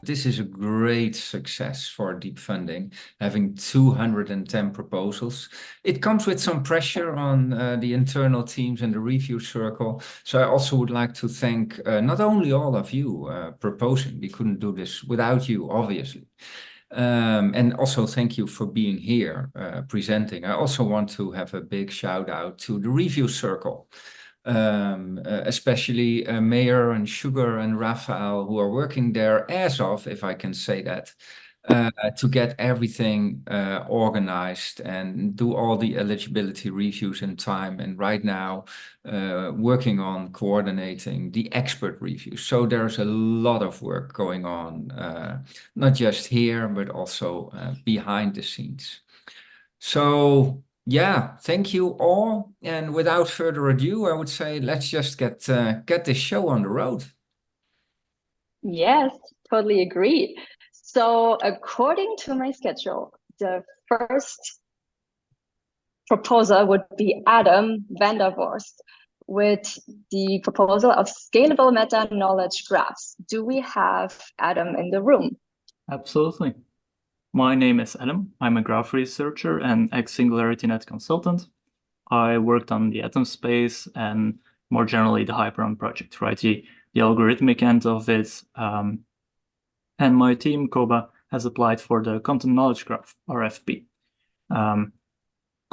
This is a great success for deep funding, having 210 proposals. It comes with some pressure on the internal teams and the review circle. So I also would like to thank not only all of you proposing, we couldn't do this without you, obviously. And also thank you for being here presenting. I also want to have a big shout out to the review circle. Especially Mayor and Sugar and Raphael, who are working their ass off, if I can say that, to get everything organized and do all the eligibility reviews in time. And right now, working on coordinating the expert reviews. So there's a lot of work going on, not just here, but also behind the scenes. So yeah, thank you all. And without further ado, I would say let's just get this show on the road. Yes, totally agree. So according to my schedule, the first proposer would be Adam van der Vorst with the proposal of scalable meta-knowledge graphs. Do we have Adam in the room? Absolutely. My name is Adam. I'm a graph researcher and ex-SingularityNET consultant. I worked on the Atom space and more generally the Hyperon project, right? The algorithmic end of it. And my team, COBA, has applied for the Content Knowledge Graph, RFP.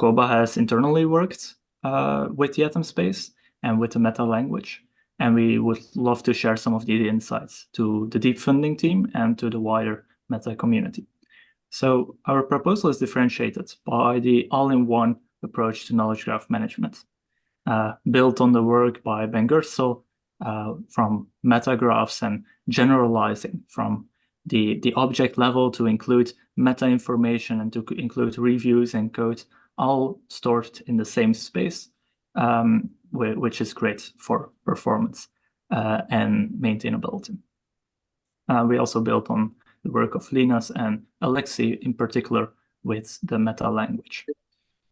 COBA has internally worked with the Atom space and with the meta language. And we would love to share some of the insights to the deep funding team and to the wider meta community. So our proposal is differentiated by the all-in-one approach to knowledge graph management, built on the work by Ben Gersel from metagraphs and generalizing from the object level to include meta information and to include reviews and code, all stored in the same space, which is great for performance and maintainability. We also built on the work of Linus and Alexei in particular with the meta language.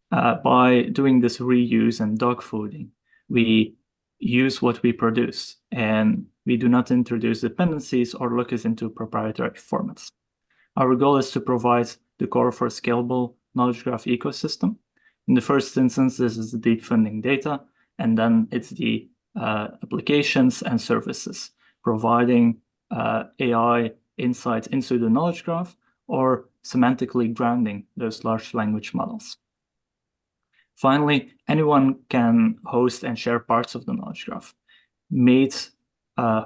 By doing this reuse and dogfooding, we use what we produce and we do not introduce dependencies or look into proprietary formats. Our goal is to provide the core for a scalable knowledge graph ecosystem. In the first instance, this is the deep funding data, and then it's the applications and services, providing AI insights into the knowledge graph or semantically grounding those large language models. Finally, anyone can host and share parts of the knowledge graph made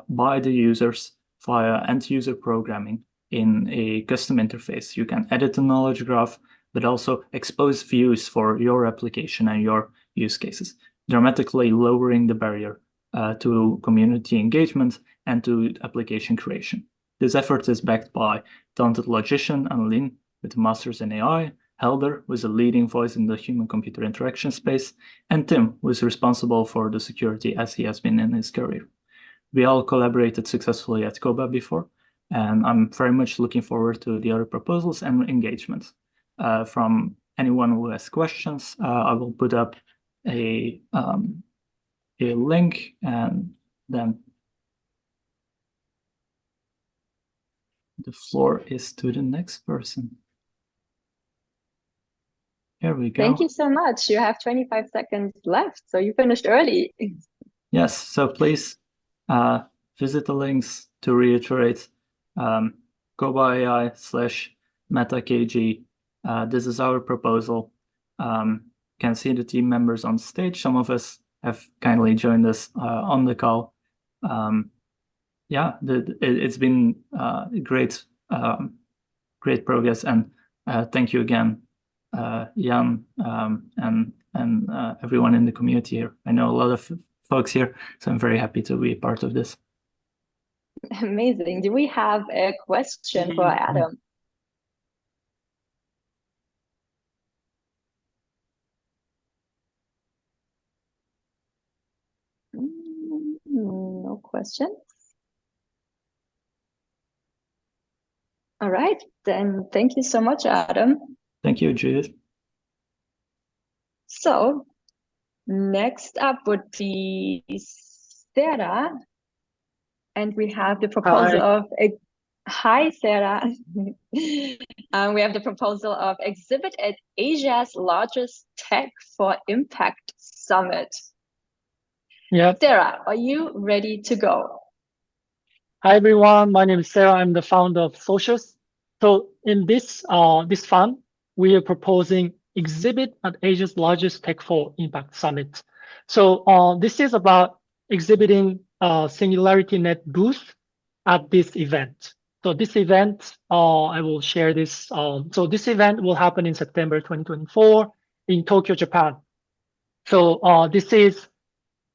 by the users via end-user programming in a custom interface. You can edit the knowledge graph, but also expose views for your application and your use cases, dramatically lowering the barrier to community engagement and to application creation. This effort is backed by talented logician Annelien with a master's in AI, Helder, who is a leading voice in the human-computer interaction space, and Tim, who is responsible for the security as he has been in his career. We all collaborated successfully at COBA before, and I'm very much looking forward to the other proposals and engagement. From anyone who has questions, I will put up a link, and then the floor is to the next person. Here we go. Thank you so much. You have 25 seconds left, so you finished early. Yes, so please visit the links to reiterate COBA.ai/metakg. This is our proposal. Can see the team members on stage. Some of us have kindly joined us on the call. Yeah, it's been great progress, and thank you again, Jan, and everyone in the community here. I know a lot of folks here, so I'm very happy to be a part of this. Amazing. Do we have a question for Adam? No questions. All right, then thank you so much, Adam. Thank you, Judith. So next up would be Sarah, and we have the proposal of a Hi, Sarah. We have the proposal of exhibit at Asia's largest Tech for Impact Summit. Yep. Sarah, are you ready to go? Hi, everyone. My name is Sarah. I'm the founder of Socials. So in this fund, we are proposing exhibit at Asia's largest Tech for Impact Summit. So this is about exhibiting SingularityNET booth at this event. So this event, I will share this. So this event will happen in September 2024 in Tokyo, Japan. So this is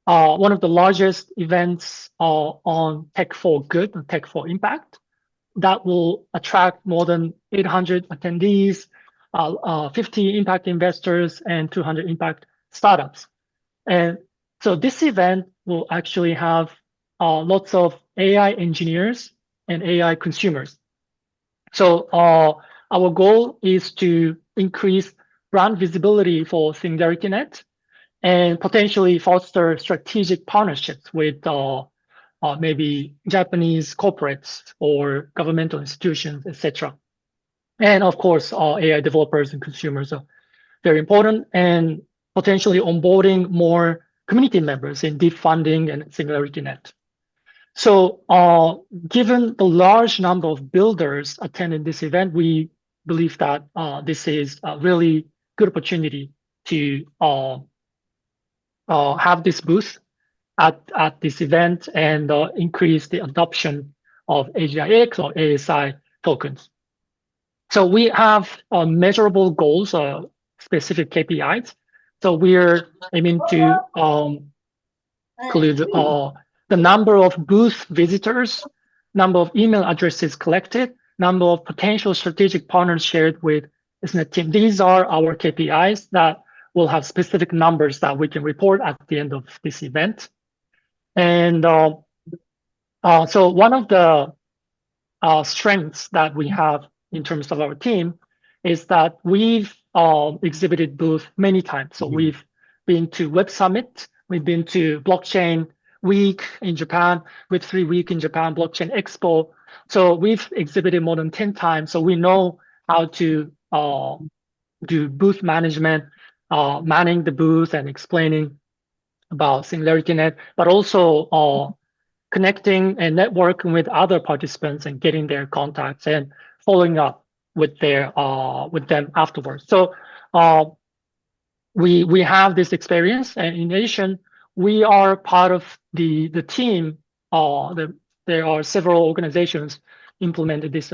one of the largest events on Tech for Good and Tech for Impact that will attract more than 800 attendees, 50 impact investors, and 200 impact startups. And so this event will actually have lots of AI engineers and AI consumers. So our goal is to increase brand visibility for SingularityNET and potentially foster strategic partnerships with maybe Japanese corporates or governmental institutions, etc. And of course, AI developers and consumers are very important, and potentially onboarding more community members in deep funding and SingularityNET. So given the large number of builders attending this event, we believe that this is a really good opportunity to have this booth at this event and increase the adoption of AGIX or ASI tokens. So we have measurable goals, specific KPIs. So we're aiming to include the number of booth visitors, number of email addresses collected, number of potential strategic partners shared with SingularityNET team. These are our KPIs that will have specific numbers that we can report at the end of this event. And so one of the strengths that we have in terms of our team is that we've exhibited booth many times. So we've been to Web Summit, we've been to Blockchain Week in Japan, Web3 Week in Japan, Blockchain Expo. So we've exhibited more than 10 times. So we know how to do booth management, manning the booth and explaining about SingularityNET, but also connecting and networking with other participants and getting their contacts and following up with them afterwards. So we have this experience, and in addition, we are part of the team. There are several organizations implemented this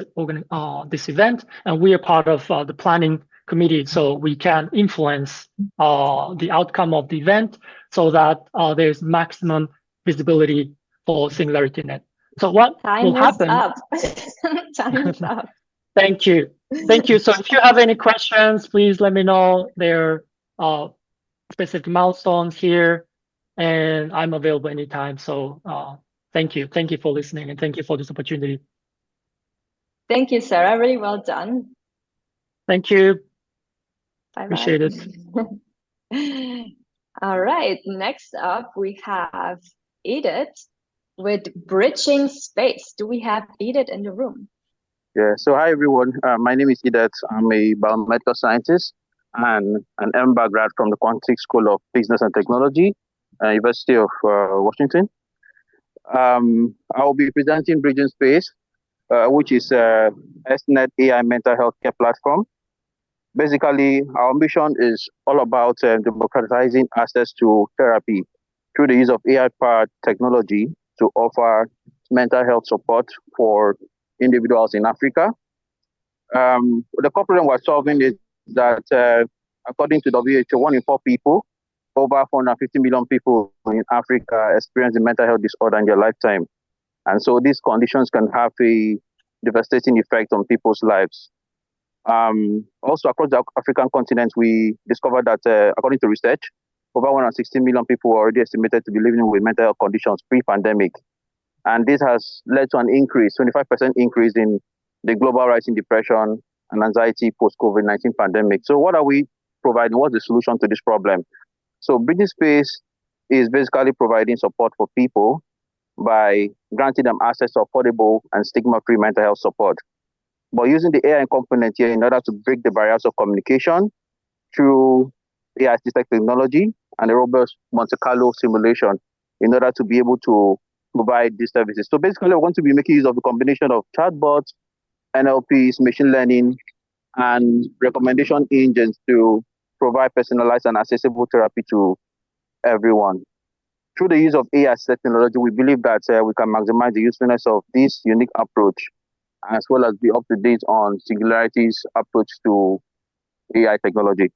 event, and we are part of the planning committee, so we can influence the outcome of the event so that there's maximum visibility for SingularityNET. So what will happen? Time is up. Thank you. Thank you. So if you have any questions, please let me know. There are specific milestones here, and I'm available anytime. So thank you. Thank you for listening, and thank you for this opportunity. Thank you, Sarah. Really well done. Thank you. Bye-bye. Appreciate it. All right. Next up, we have Edith with Bridging Space. Do we have Edith in the room? Yeah, so hi everyone. My name is Judith. I'm a biomedical scientist and an MBA grad from the Quantic School of Business and Technology, University of Washington. I'll be presenting Bridging Space, which is a SNet AI mental health care platform. Basically, our mission is all about democratizing access to therapy through the use of AI-powered technology to offer mental health support for individuals in Africa. The problem we're solving is that, according to WHO, 1 in 4 people, over 450 million people in Africa experience a mental health disorder in their lifetime. And so these conditions can have a devastating effect on people's lives. Also, across the African continent, we discovered that, according to research, over 160 million people are already estimated to be living with mental health conditions pre-pandemic. And this has led to an increase, 25% increase in the global rise in depression and anxiety post-COVID-19 pandemic. So what are we providing? What's the solution to this problem? So Bridging Space is basically providing support for people by granting them access to affordable and stigma-free mental health support. But using the AI component here in order to break the barriers of communication through AI-assisted technology and a robust Monte Carlo simulation in order to be able to provide these services. So basically, we're going to be making use of a combination of chatbots, NLPs, machine learning, and recommendation engines to provide personalized and accessible therapy to everyone. Through the use of AI-assisted technology, we believe that we can maximize the usefulness of this unique approach, as well as be up to date on Singularity's approach to AI technology.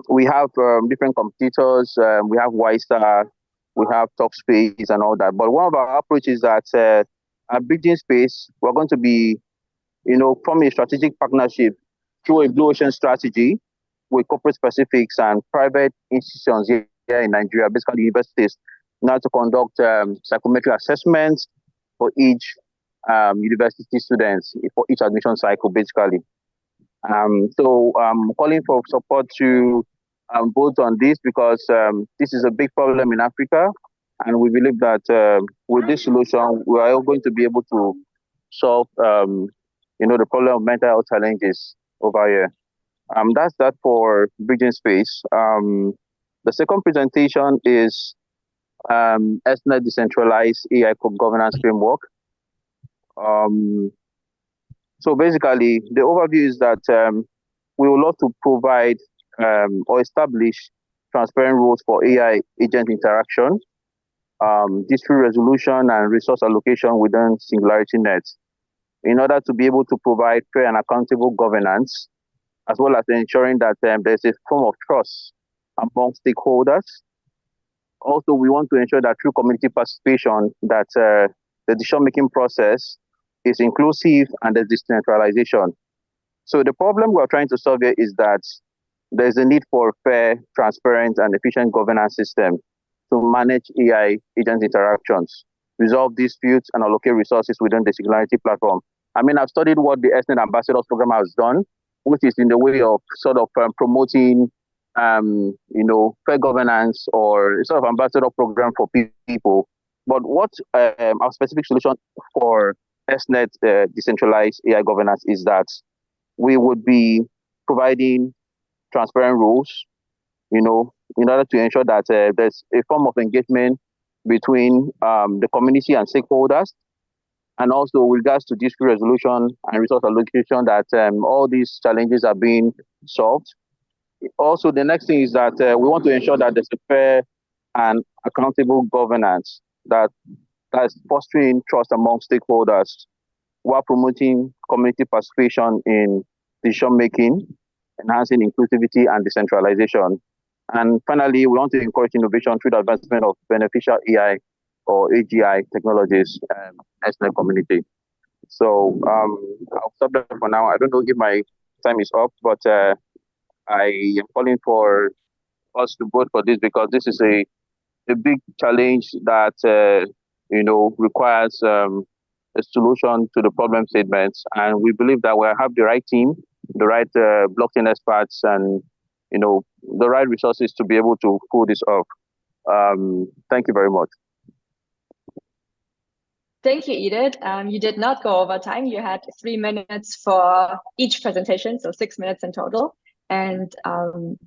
We have different competitors. We have Wistar, we have Talkspace and all that. But one of our approaches is that at Bridging Space, we're going to be, forming a strategic partnership through a blue ocean strategy with corporate specifics and private institutions here in Nigeria, basically universities, now to conduct psychometric assessments for each university students for each admission cycle, basically. So I'm calling for support to vote on this because this is a big problem in Africa, and we believe that with this solution, we are going to be able to solve, the problem of mental health challenges over here. That's that for Bridging Space. The second presentation is SNET Decentralized AI Governance Framework. So basically, the overview is that we would love to provide or establish transparent rules for AI agent interaction, dispute resolution, and resource allocation within SingularityNET in order to be able to provide fair and accountable governance, as well as ensuring that there's a form of trust among stakeholders. Also, we want to ensure that through community participation, that the decision-making process is inclusive and there's decentralization. So the problem we're trying to solve here is that there's a need for a fair, transparent, and efficient governance system to manage AI agent interactions, resolve disputes, and allocate resources within the Singularity platform. I mean, I've studied what the SNET Ambassadors program has done, which is in the way of sort of promoting, fair governance or sort of ambassador program for people. But what our specific solution for SNET decentralized AI governance is that we would be providing transparent rules, in order to ensure that there's a form of engagement between the community and stakeholders, and also with regards to dispute resolution and resource allocation, that all these challenges are being solved. Also, the next thing is that we want to ensure that there's a fair and accountable governance that's fostering trust among stakeholders while promoting community participation in decision-making, enhancing inclusivity and decentralization. And finally, we want to encourage innovation through the advancement of beneficial AI or AGI technologies and SNET community. So I'll stop there for now. I don't know if my time is up, but I am calling for us to vote for this because this is a big challenge that requires a solution to the problem statements. And we believe that we have the right team, the right blockchain experts, and the right resources to be able to pull this off. Thank you very much. Thank you, Edith. You did not go over time. You had 3 minutes for each presentation, so 6 minutes in total. And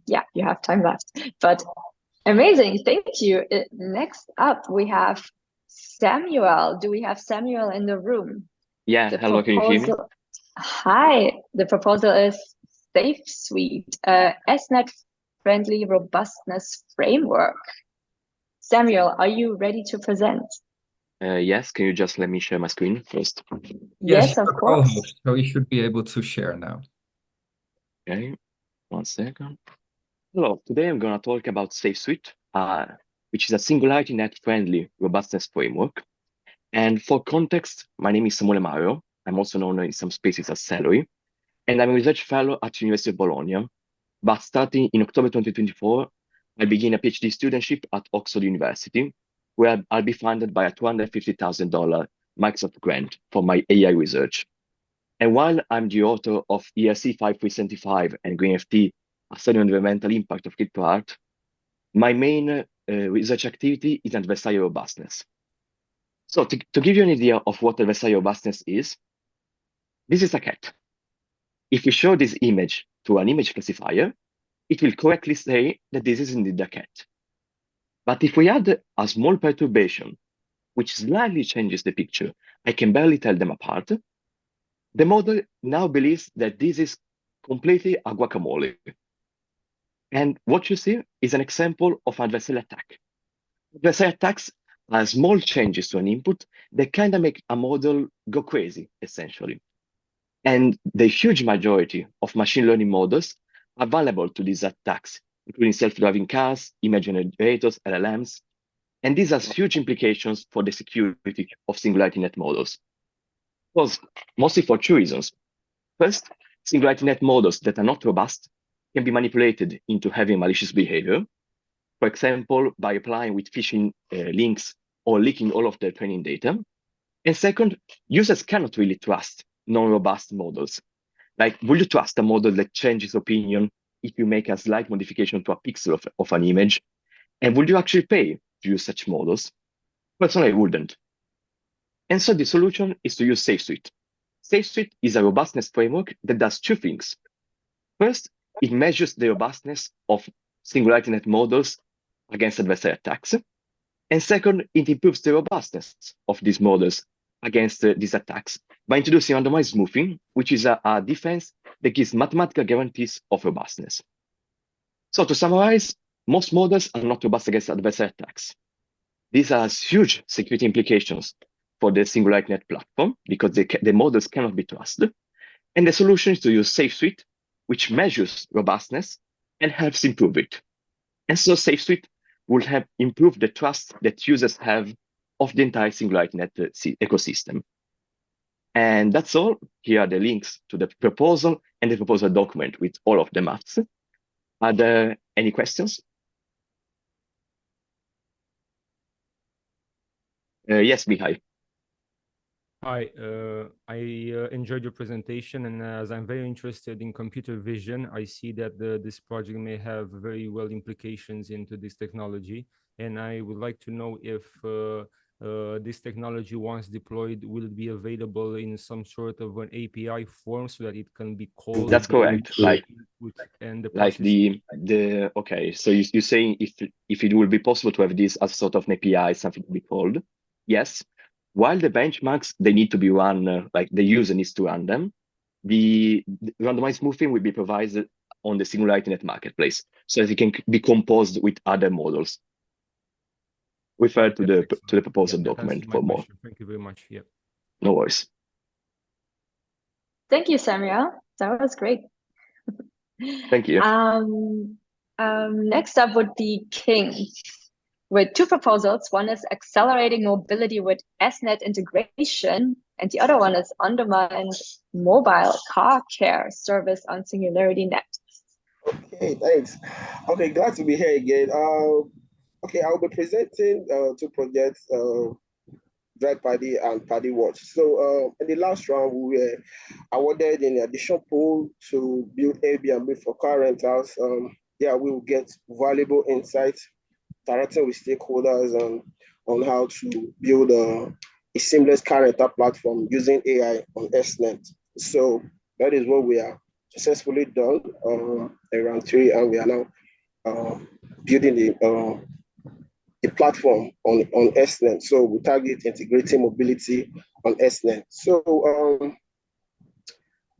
yeah, you have time left. But amazing, thank you. Next up, we have Samuel. Do we have Samuel in the room? Yeah, hello, can you hear me? Hi, the proposal is SafeSuite, SNET-friendly robustness framework. Samuel, are you ready to present? Yes, can you just let me share my screen first? Yes, of course. So you should be able to share now. Okay, 1 second. Hello, today I'm going to talk about SafeSuite, which is a SingularityNET-friendly robustness framework. And for context, my name is Samuele Mario. I'm also known in some spaces as Celery, and I'm a research fellow at University of Bologna. But starting in October 2024, I begin a PhD studentship at Oxford University, where I'll be funded by a $250,000 Microsoft grant for my AI research. And while I'm the author of ERC 5375 and GreenFT, a study on the environmental impact of crypto art, my main research activity is adversarial robustness. So to give you an idea of what adversarial robustness is, this is a cat. If you show this image to an image classifier, it will correctly say that this is indeed a cat. But if we add a small perturbation, which slightly changes the picture, I can barely tell them apart, the model now believes that this is completely a guacamole. And what you see is an example of adversarial attack. Adversarial attacks are small changes to an input that kind of make a model go crazy, essentially. And the huge majority of machine learning models are vulnerable to these attacks, including self-driving cars, image generators, LLMs. And these has huge implications for the security of SingularityNET models. Because mostly for two reasons. First, SingularityNET models that are not robust can be manipulated into having malicious behavior. For example, by applying with phishing links or leaking all of their training data. And second, users cannot really trust non-robust models. Like, will you trust a model that changes opinion if you make a slight modification to a pixel of an image? And would you actually pay to use such models? Personally, I wouldn't. And so the solution is to use SafeSuite. SafeSuite is a robustness framework that does two things. First, it measures the robustness of SingularityNET models against adversarial attacks. And second, it improves the robustness of these models against these attacks by introducing randomized smoothing, which is a defense that gives mathematical guarantees of robustness. So to summarize, most models are not robust against adversarial attacks. This has huge security implications for the SingularityNET platform because the models cannot be trusted. And the solution is to use SafeSuite, which measures robustness and helps improve it. And so SafeSuite will have improved the trust that users have of the entire SingularityNET ecosystem. And that's all. Here are the links to the proposal and the proposal document with all of the maps. Are there any questions? Yes, Mihai. Hi, I enjoyed your presentation, and as I'm very interested in computer vision, I see that this project may have very well implications into this technology, and I would like to know if this technology, once deployed, will it be available in some sort of an API form so that it can be called? That's correct. Like the okay. So you're saying if it will be possible to have this as sort of an API, something to be called? Yes. While the benchmarks, they need to be run, like the user needs to run them, the randomized smoothing will be provided on the SingularityNET marketplace so that it can be composed with other models. Refer to the proposal document for more. Thank you very much. Yeah. No worries. Thank you, Samuel. That was great. Thank you. Next up would be King with two proposals. One is accelerating mobility with SNet integration, and the other one is on-demand mobile car care service on SingularityNET. Okay, thanks. Okay, glad to be here again. Okay, I'll be presenting two projects, Drive Paddy and Paddy Watch. So in the last round, we were awarded an additional pool to build Airbnb for car rentals. Yeah, we will get valuable insights, interacting with stakeholders on how to build a seamless car rental platform using AI on SNet. So that is what we are successfully done around 3, and we are now building the platform on SNet. So we target integrating mobility on SNet. So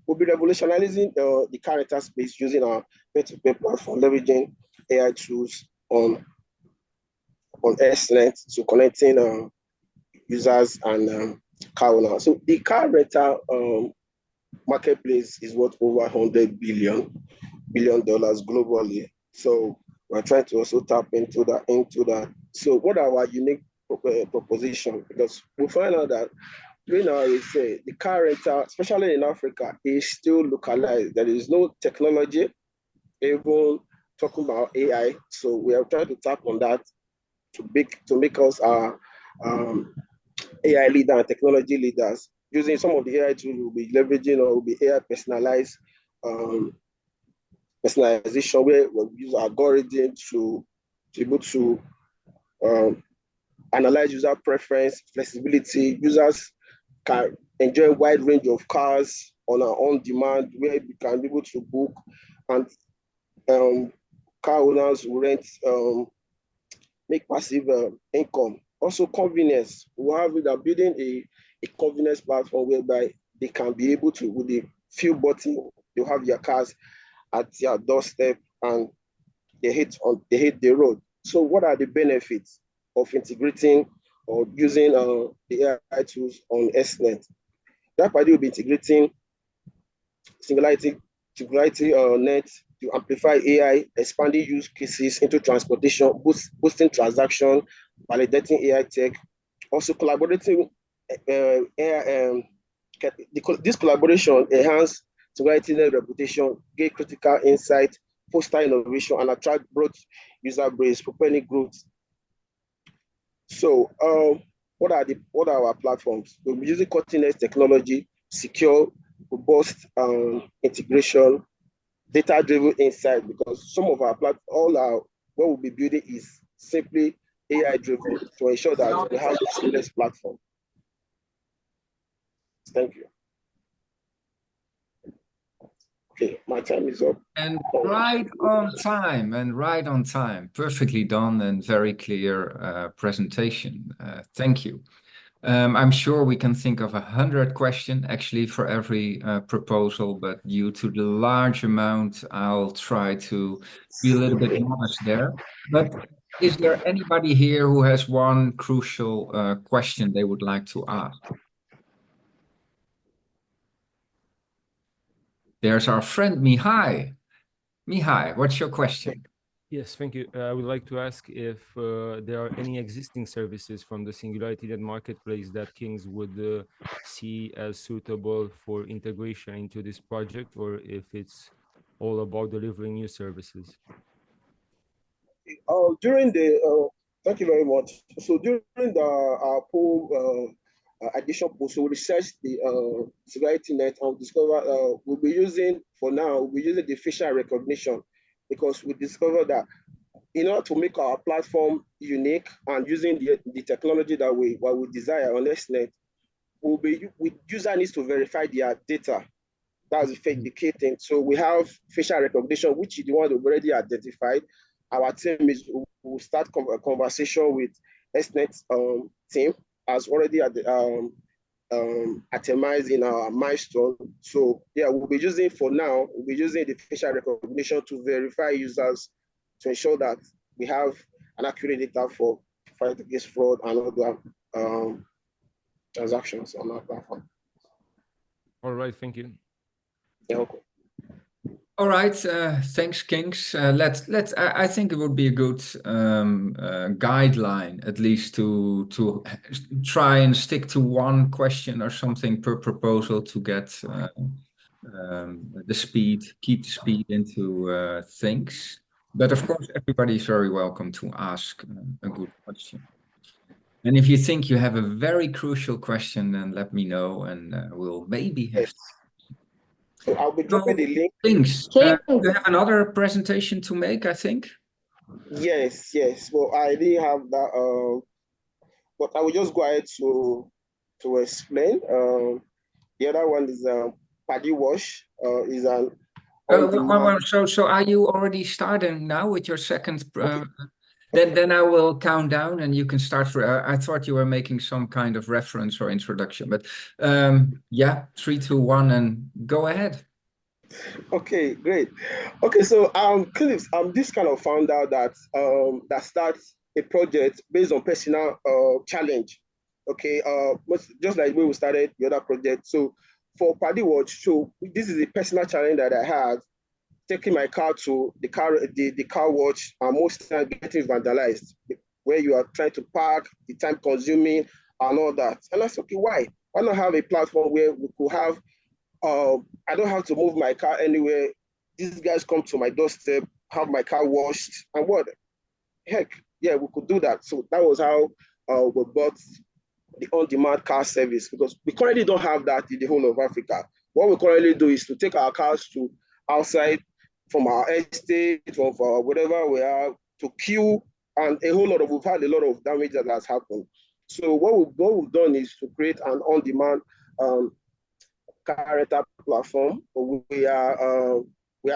we'll be revolutionizing the car rental space using our peer-to-peer platform, leveraging AI tools on SNet, so connecting users and car owners. So the car rental marketplace is worth over $100 billion globally. So we're trying to also tap into that. So what are our unique proposition? Because we find out that during our research, the car rental, especially in Africa, is still localized. There is no technology, even talking about AI. So we are trying to tap on that to make us our AI leader and technology leaders. Using some of the AI tools we'll be leveraging, or will be AI personalized personalization, where we'll use algorithms to be able to analyze user preference, flexibility. Users can enjoy a wide range of cars on demand, where we can be able to book, and car owners will rent, make passive income. Also convenience. We are building a convenience platform whereby they can be able to, with a few buttons, you have your cars at your doorstep and they hit the road. So what are the benefits of integrating or using the AI tools on SNet? That party will be integrating SingularityNet to amplify AI, expanding use cases into transportation, boosting transaction, validating AI tech, also collaborating. This collaboration enhance SingularityNet reputation, gain critical insight, foster innovation, and attract broad user base, propelling growth. So, what are our platforms? We'll be using cutting-edge technology, secure, robust integration, data-driven insight, because some of our what we'll be building is simply AI-driven to ensure that we have a seamless platform. Thank you. Okay, my time is up. And right on time. Perfectly done and very clear presentation. Thank you. I'm sure we can think of 100 questions actually for every proposal, but due to the large amount, I'll try to be a little bit modest there. But is there anybody here who has one crucial question they would like to ask? There's our friend Mihai. Mihai, what's your question? Yes, thank you. I would like to ask if there are any existing services from the SingularityNET marketplace that Kings would see as suitable for integration into this project, or if it's all about delivering new services. Thank you very much. So during our poll addition poll, so we researched the SingularityNET and discovered we'll be using the facial recognition, because we discovered that in order to make our platform unique and using the technology that we desire on SNet, user needs to verify their data. That's the key thing. So we have facial recognition, which is the one we've already identified. Our team will start a conversation with SNet team, as already itemized in our milestone. So yeah, we'll be using the facial recognition to verify users, to ensure that we have an accurate data for fight against fraud and other transactions on our platform. All right, thank you. Yeah, okay. All right, thanks, Kings. I think it would be a good guideline, at least, to try and stick to one question or something per proposal to get keep the speed into things. But of course, everybody is very welcome to ask a good question. And if you think you have a very crucial question, then let me know, and we'll maybe have. Yes. So I'll be dropping the link. Things. You have another presentation to make, I think. Yes. Well, I didn't have that, but I will just go ahead to explain. The other one is Paddy Wash. Is an. So are you already starting now with your second? Then I will count down and you can start. I thought you were making some kind of reference or introduction, but yeah, 3, 2, 1, and go ahead. Okay, great. Okay, so Clips, this kind of found out that that starts a project based on personal challenge. Okay, just like when we started the other project. So for Paddy Watch, so this is a personal challenge that I had. Taking my car to the car wash, and most times getting vandalized, where you are trying to park, the time consuming and all that. And I said, okay, why not have a platform where we could have, I don't have to move my car anywhere. These guys come to my doorstep, have my car washed, and what? Heck, yeah, we could do that. So that was how we bought the on-demand car service, because we currently don't have that in the whole of Africa. What we currently do is to take our cars to outside from our estate, from whatever we are, to queue and we've had a lot of damage that has happened. So what we've done is to create an on-demand car rental platform. We are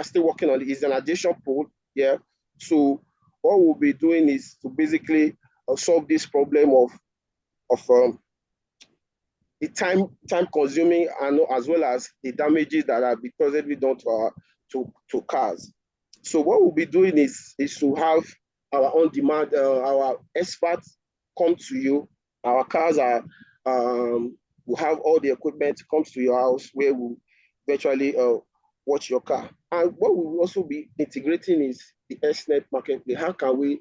still working on it. It's an addition pool. Yeah. So what we'll be doing is to basically solve this problem of the time consuming, and as well as the damages that are presently done to cars. So what we'll be doing is to have our on-demand, our experts come to you. Our cars are, we'll have all the equipment comes to your house where we'll virtually watch your car. And what we will also be integrating is the SNET marketplace. How can we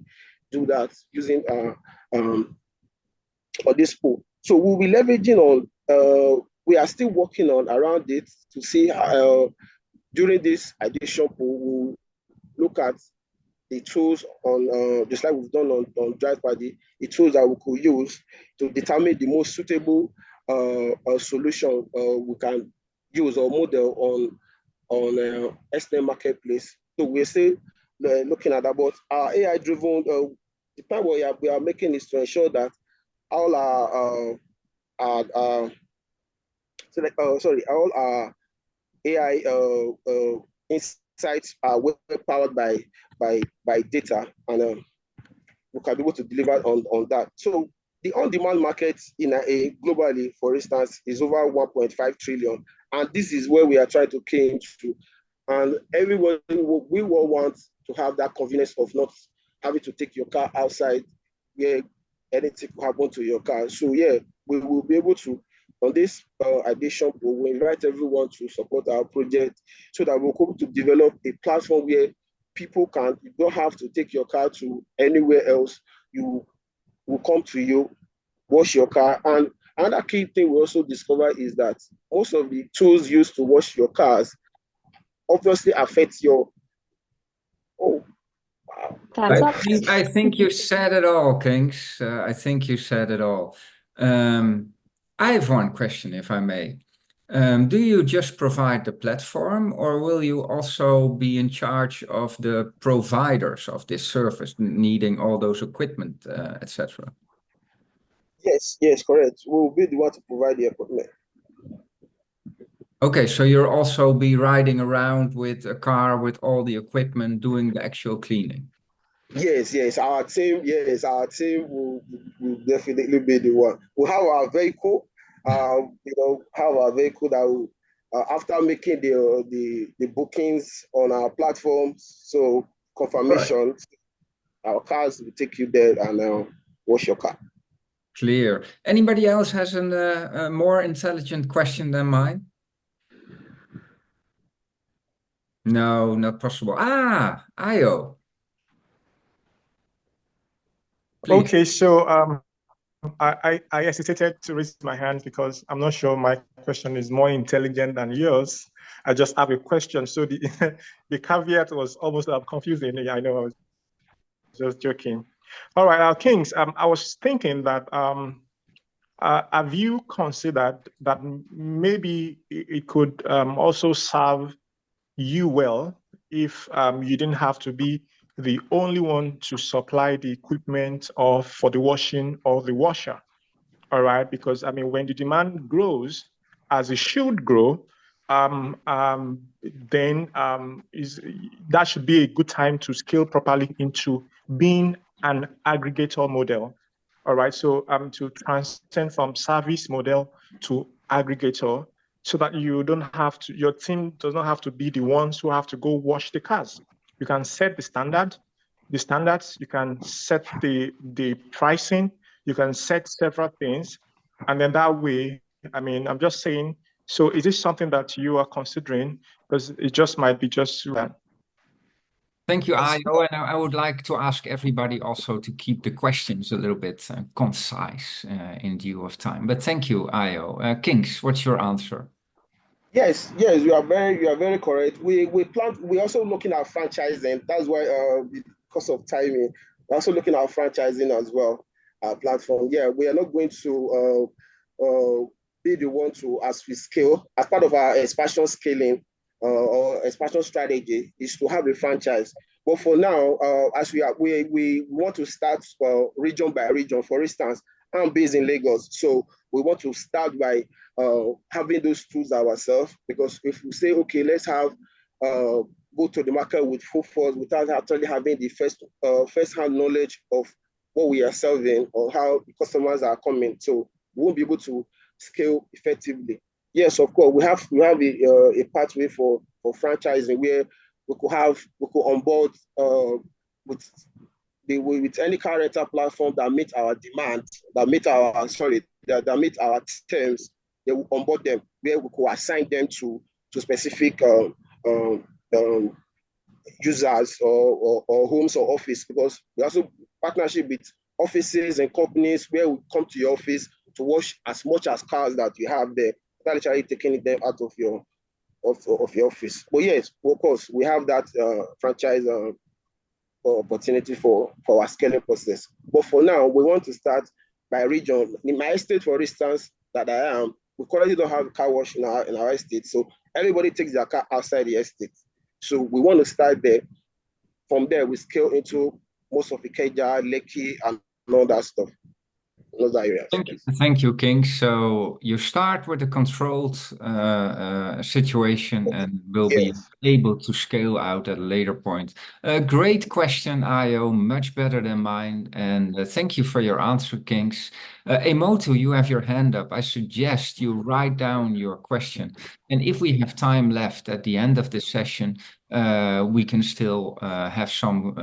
do that using this pool? So we'll be leveraging on, we are still working on around it to see during this addition pool, we'll look at the tools on, just like we've done on DrivePaddy, the tools that we could use to determine the most suitable solution we can use or model on SNET marketplace. So we're still looking at that, but our AI-driven, the point we are making is to ensure that all our AI insights are well powered by data, and we can be able to deliver on that. So the on-demand market in globally, for instance, is over 1.5 trillion, and this is where we are trying to key into. And everyone, we will want to have that convenience of not having to take your car outside where anything could happen to your car. So yeah, we will be able to, on this addition, we will invite everyone to support our project so that we'll be able to develop a platform where people you don't have to take your car to anywhere else. You will come to you, wash your car. And another key thing we also discover is that most of the tools used to wash your cars obviously affect your, I think you said it all, Kings. I think you said it all. I have one question, if I may. Do you just provide the platform, or will you also be in charge of the providers of this service, needing all those equipment, etc.? Yes, correct. We'll be the one to provide the equipment. Okay, so you'll also be riding around with a car with all the equipment, doing the actual cleaning. Yes, our team will definitely be the one. We'll have our vehicle, have our vehicle that will, after making the bookings on our platforms, so confirmation, right, our cars will take you there and wash your car. Clear. Anybody else has a more intelligent question than mine? No, not possible. Io. Please. Okay, so I hesitated to raise my hand because I'm not sure my question is more intelligent than yours. I just have a question. So the caveat was almost confusing. I know I was just joking. All right, Kings, I was thinking that have you considered that maybe it could also serve you well if you didn't have to be the only one to supply the equipment or for the washing or the washer? All right, because I mean, when the demand grows, as it should grow, then that should be a good time to scale properly into being an aggregator model. All right, so to transcend from service model to aggregator, so that you don't have to, your team does not have to be the ones who have to go wash the cars. You can set the standards, you can set the pricing, you can set several things, and then that way, I mean, I'm just saying, so is this something that you are considering? Because it just might be just that. Thank you, Io. And I would like to ask everybody also to keep the questions a little bit concise in due of time. But thank you, Io. Kings, what's your answer? Yes, you are very correct. We're also looking at franchising. That's why because of timing, we're also looking at franchising as well. Our platform. Yeah, we are not going to be the one to, as we scale, as part of our expansion scaling or expansion strategy, is to have a franchise. But for now, as we want to start region by region. For instance, I'm based in Lagos, so we want to start by having those tools ourselves. Because if we say, okay, let's have go to the market with full force without actually having the first-hand knowledge of what we are selling or how the customers are coming, so we won't be able to scale effectively. Yes, of course, we have a pathway for franchising where we could onboard with any car rental platform that meet our demand, that meet our terms. They will onboard them where we could assign them to specific users or homes or office, because we also partnership with offices and companies where we come to your office to wash as much as cars that you have there, without literally taking them out of your office. But yes, of course, we have that franchise opportunity for our scaling process. But for now, we want to start by region. In my estate, for instance, that I am, we currently don't have a car wash in our estate, so everybody takes their car outside the estate. So we want to start there. From there, we scale into most of Ikeja, Lekki, and all that stuff. Those areas. Thank you, King. So you start with a controlled situation and will be able to scale out at a later point. Great question, Ayo, much better than mine. And thank you for your answer, Kings. Emoto, you have your hand up. I suggest you write down your question. And if we have time left at the end of this session, we can still have some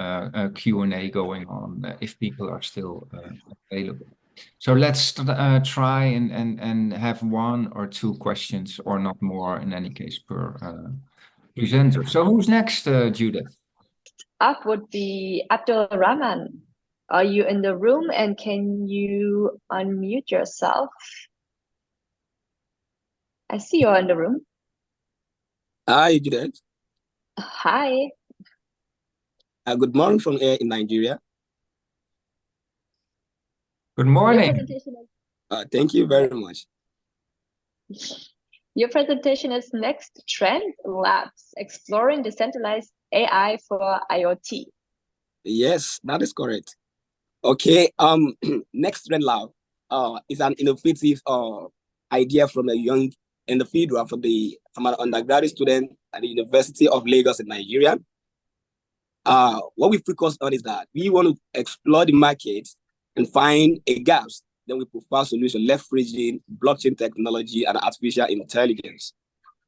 Q&A going on if people are still available. So let's try and have one or two questions, or not more in any case, per presenter. So who's next, Judith? Up would be Abdul Rahman. Are you in the room, and can you unmute yourself? I see you're in the room. Hi, Judith. Hi. Good morning from here in Nigeria. Good morning. Your presentation is... Thank you very much. Your presentation is Next Trend Labs, exploring decentralized AI for IoT. Yes, that is correct. Okay, Next Trend Lab is an innovative idea from a young individual from an undergraduate student at the University of Lagos in Nigeria. What we focus on is that we want to explore the market and find a gaps. Then we provide solution leveraging blockchain technology and artificial intelligence.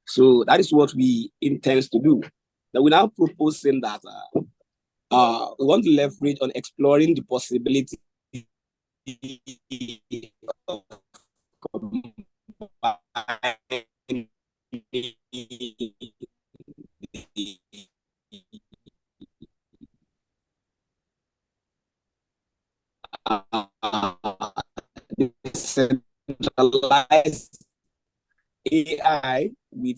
So that is what we intend to do. Now we're now proposing that we want to leverage on exploring the possibility of decentralized AI with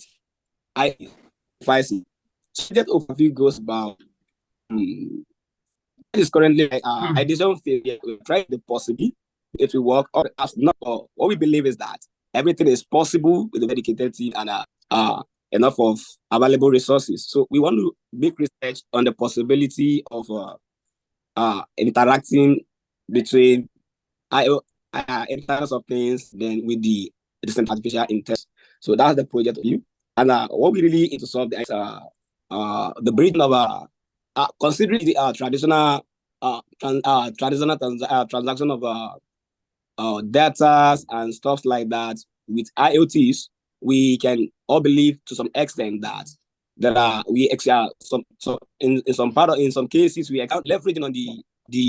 IoT. Subject overview goes about it is currently ideation phase. We try the possibility it will work or not. What we believe is that everything is possible with a dedicated team and enough of available resources. So we want to make research on the possibility of interacting between Internet of Things then with the artificial intelligence. So that's the project view. And what we really need to solve is the bridging of considering the traditional transaction of data and stuff like that with IoTs. We can all believe to some extent that there are in some cases we are leveraging on the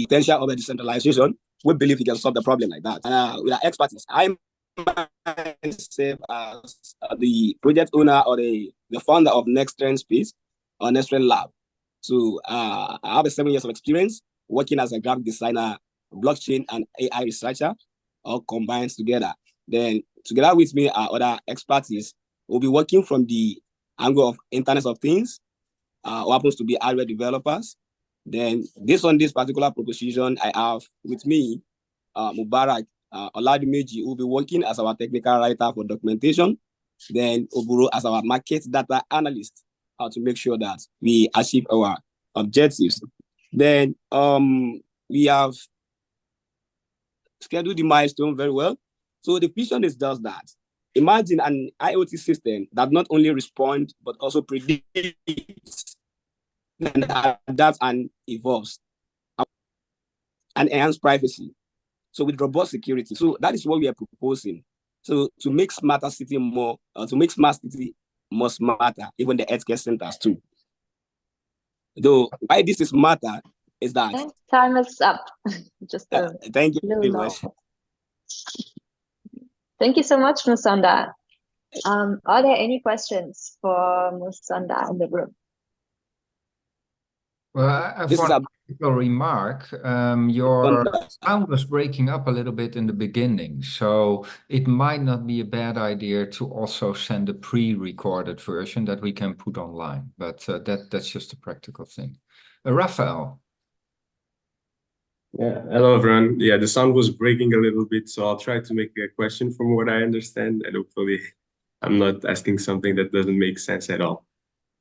potential of a decentralization. We believe we can solve the problem like that. And with our expertise, I'm myself as the project owner or the founder of Next Trend Space or Next Trend Lab. So I have 7 years of experience working as a graphic designer, blockchain, and AI researcher, all combined together. Then together with me are other expertise. We'll be working from the angle of Internet of Things, who happens to be hardware developers. Then this particular proposition, I have with me Mubarak Oladimeji, who will be working as our technical writer for documentation. Then Oburo as our market data analyst, to make sure that we achieve our objectives. Then we have scheduled the milestone very well. So the vision is just that. Imagine an IoT system that not only responds, but also predicts and adapts and evolves and enhance privacy. So with robust security. So that is what we are proposing. So to make smarter city more, to make smart city more smarter, even the healthcare centers too. Though why this is matter is that time is up. Just thank you very much. Thank you so much, Musonda. Are there any questions for Musonda in the room? Well, I for a particular remark, your sound was breaking up a little bit in the beginning, so it might not be a bad idea to also send a pre-recorded version that we can put online, but that's just a practical thing. Raphael. Yeah, hello everyone. Yeah, the sound was breaking a little bit, so I'll try to make a question from what I understand, and hopefully I'm not asking something that doesn't make sense at all.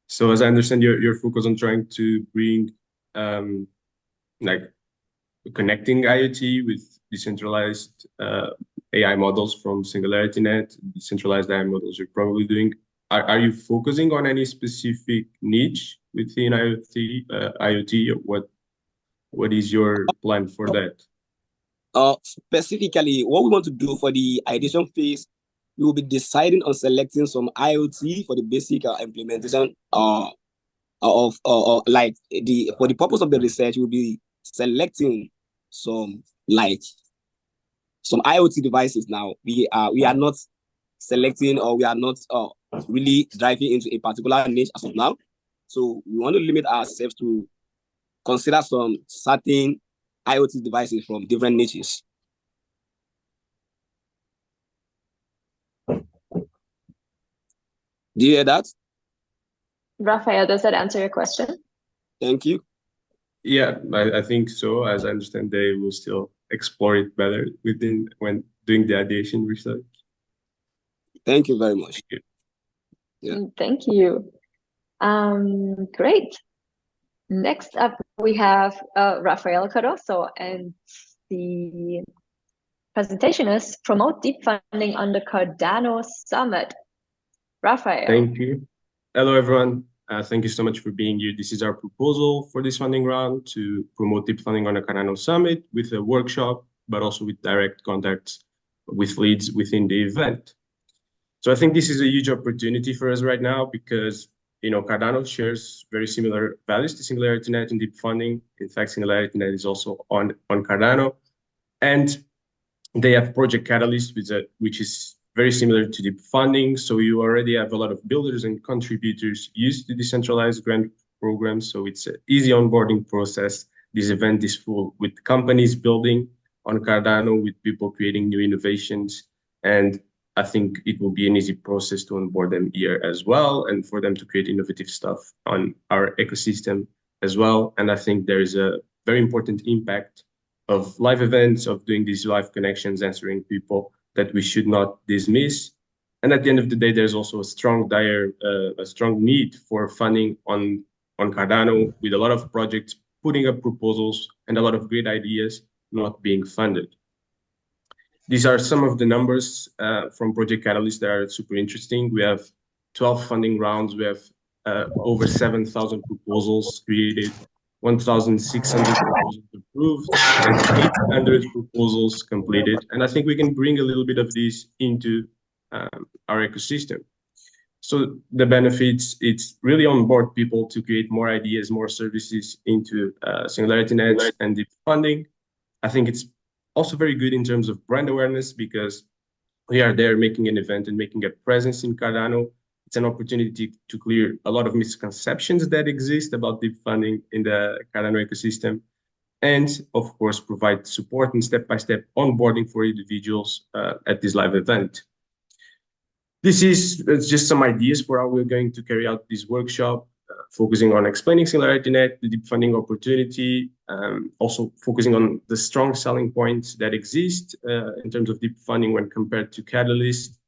So as I understand, you're focused on trying to bring like connecting IoT with decentralized AI models from SingularityNET, decentralized AI models you're probably doing. Are you focusing on any specific niche within IoT, or what is your plan for that? Specifically, what we want to do for the ideation phase, we will be deciding on selecting some IoT for the basic implementation for the purpose of the research. We'll be selecting some IoT devices. Now we are not selecting, or we are not really driving into a particular niche as of now. So we want to limit ourselves to consider some certain IoT devices from different niches. Do you hear that? Raphael, does that answer your question? Thank you. Yeah, I think so. As I understand, they will still explore it better when doing the ideation research. Thank you very much. Thank you. Great. Next up, we have Rafael Caroso, and the presentation is Promote Deep Funding on the Cardano Summit. Rafael. Thank you. Hello, everyone. Thank you so much for being here. This is our proposal for this funding round to promote deep funding on the Cardano Summit with a workshop, but also with direct contacts with leads within the event. So I think this is a huge opportunity for us right now because Cardano shares very similar values to SingularityNET in deep funding. In fact, SingularityNET is also on Cardano. And they have Project Catalyst, which is very similar to deep funding. So you already have a lot of builders and contributors used to decentralized grant programs. So it's an easy onboarding process. This event is full with companies building on Cardano, with people creating new innovations. And I think it will be an easy process to onboard them here as well, and for them to create innovative stuff on our ecosystem as well. And I think there is a very important impact of live events, of doing these live connections, answering people that we should not dismiss. And at the end of the day, there's also a strong need for funding on Cardano, with a lot of projects putting up proposals and a lot of great ideas not being funded. These are some of the numbers from Project Catalyst that are super interesting. We have 12 funding rounds. We have over 7,000 proposals created, 1,600 proposals approved, and 800 proposals completed. And I think we can bring a little bit of this into our ecosystem. So the benefits, it's really on board people to create more ideas, more services into SingularityNET and deep funding. I think it's also very good in terms of brand awareness because we are there making an event and making a presence in Cardano. It's an opportunity to clear a lot of misconceptions that exist about deep funding in the Cardano ecosystem, and of course provide support and step-by-step onboarding for individuals at this live event. This is just some ideas for how we're going to carry out this workshop, focusing on explaining SingularityNET, the deep funding opportunity, also focusing on the strong selling points that exist in terms of deep funding when compared to Catalyst.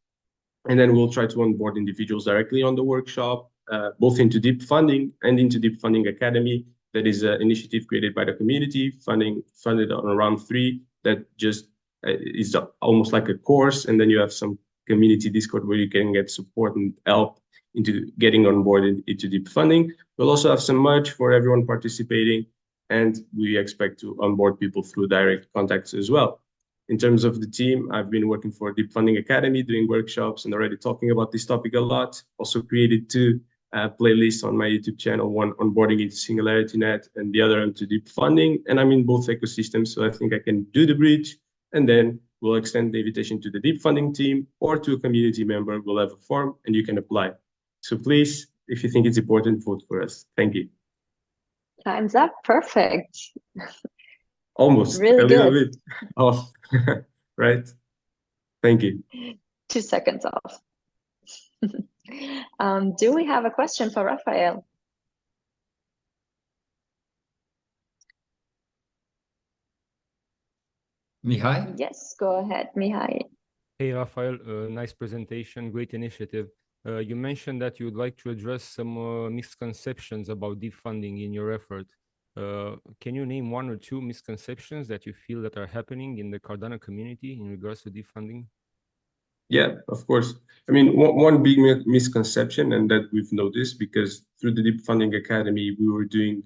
And then we'll try to onboard individuals directly on the workshop, both into deep funding and into Deep Funding Academy, That is an initiative created by the community, funded on round 3, that just is almost like a course, and then you have some community Discord where you can get support and help into getting on board into deep funding. We'll also have some merch for everyone participating, and we expect to onboard people through direct contacts as well. In terms of the team, I've been working for Deep Funding Academy, doing workshops and already talking about this topic a lot. Also created 2 playlists on my YouTube channel, one onboarding into SingularityNET and the other into deep funding. And I'm in both ecosystems, so I think I can do the bridge. And then we'll extend the invitation to the deep funding team or to a community member. We'll have a form and you can apply. So please, if you think it's important, vote for us. Thank you. Time's up. Perfect. Almost. Really a little good. bit off. Right? Thank you. 2 seconds off. Do we have a question for Raphael? Mihai? Yes, go ahead, Mihai. Hey, Raphael, nice presentation, great initiative. You mentioned that you would like to address some misconceptions about deep funding in your effort. Can you name 1 or 2 misconceptions that you feel that are happening in the Cardano community in regards to deep funding? Yeah, of course. I mean, one big misconception, and that we've noticed, because through the Deep Funding Academy, we were doing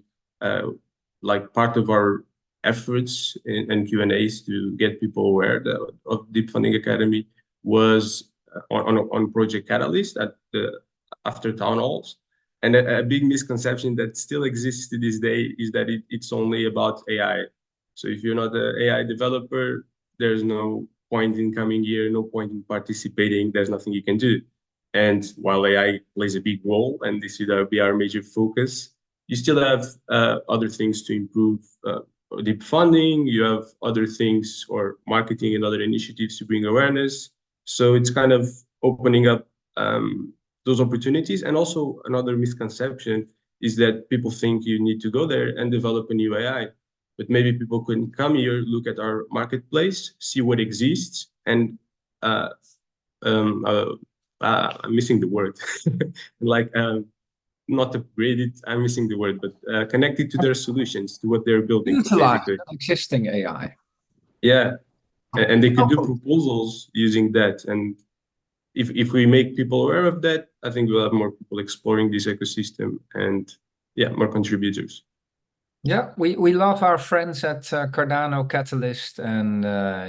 like part of our efforts and Q&As to get people aware of Deep Funding Academy was on Project Catalyst after town halls. And a big misconception that still exists to this day is that it's only about AI. So if you're not an AI developer, there's no point in coming here, no point in participating, there's nothing you can do. And while AI plays a big role, and this will be our major focus, you still have other things to improve deep funding, you have other things or marketing and other initiatives to bring awareness. So it's kind of opening up those opportunities. And also another misconception is that people think you need to go there and develop a new AI. But maybe people can come here, look at our marketplace, see what exists, and I'm missing the word, like not upgrade it, I'm missing the word, but connect it to their solutions, to what they're building. Utilize basically. existing AI. Yeah, and they could do proposals using that. And if we make people aware of that, I think we'll have more people exploring this ecosystem and yeah, more contributors. Yeah, we love our friends at Cardano Catalyst, and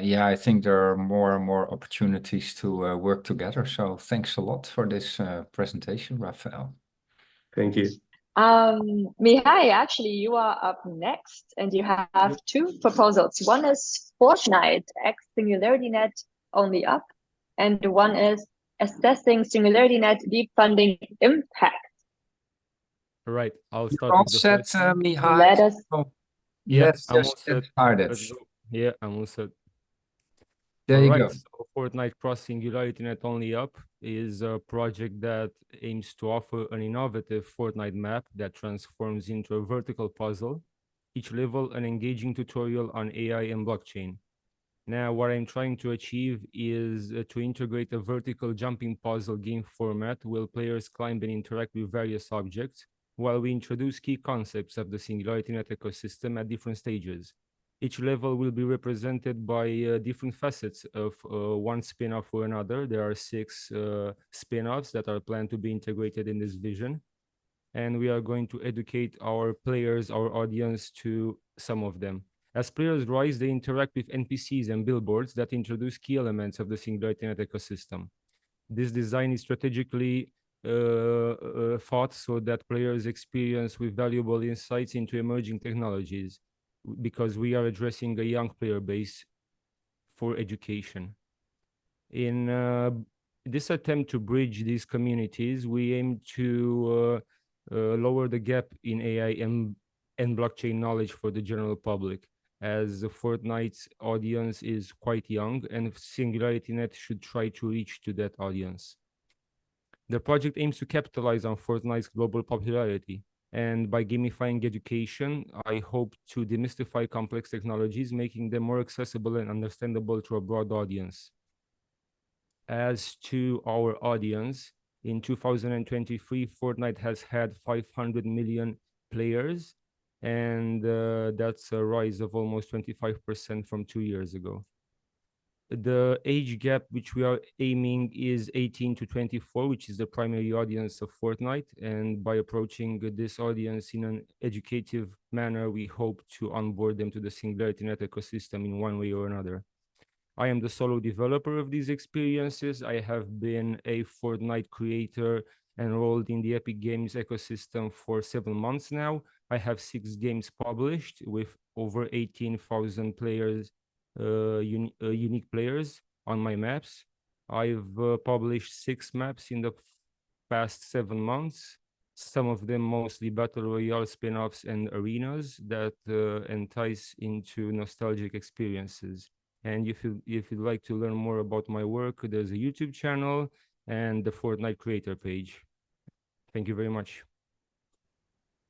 yeah, I think there are more and more opportunities to work together. So thanks a lot for this presentation, Raphael. Thank you. Mihai, actually, you are up next, and you have 2 proposals. One is Fortnite X SingularityNet only up, and one is assessing SingularityNet deep funding impact. All right, I'll You're start all with the set, first one. Mihai. Let us. Yeah, Let's I'm all just set. get started. Let's go. Yeah, I'm all set. There All you right, go. so Fortnite Cross SingularityNet Only Up is a project that aims to offer an innovative Fortnite map that transforms into a vertical puzzle, each level an engaging tutorial on AI and blockchain. Now, what I'm trying to achieve is to integrate a vertical jumping puzzle game format where players climb and interact with various objects, while we introduce key concepts of the SingularityNet ecosystem at different stages. Each level will be represented by different facets of one spin-off or another. There are 6 spin-offs that are planned to be integrated in this vision. And we are going to educate our players, our audience, to some of them. As players rise, they interact with NPCs and billboards that introduce key elements of the SingularityNet ecosystem. This design is strategically thought so that players experience with valuable insights into emerging technologies, because we are addressing a young player base for education. In this attempt to bridge these communities, we aim to lower the gap in AI and blockchain knowledge for the general public, as the Fortnite's audience is quite young, and SingularityNet should try to reach to that audience. The project aims to capitalize on Fortnite's global popularity, and by gamifying education, I hope to demystify complex technologies, making them more accessible and understandable to a broad audience. As to our audience, in 2023, Fortnite has had 500 million players, and that's a rise of almost 25% from 2 years ago. The age gap which we are aiming is 18 to 24, which is the primary audience of Fortnite. And by approaching this audience in an educative manner, we hope to onboard them to the SingularityNET ecosystem in one way or another. I am the solo developer of these experiences. I have been a Fortnite creator enrolled in the Epic Games ecosystem for 7 months now. I have 6 games published with over 18,000 players, unique players on my maps. I've published 6 maps in the past 7 months, some of them mostly battle royale spin-offs and arenas that entice into nostalgic experiences. And if you'd like to learn more about my work, there's a YouTube channel and the Fortnite creator page. Thank you very much.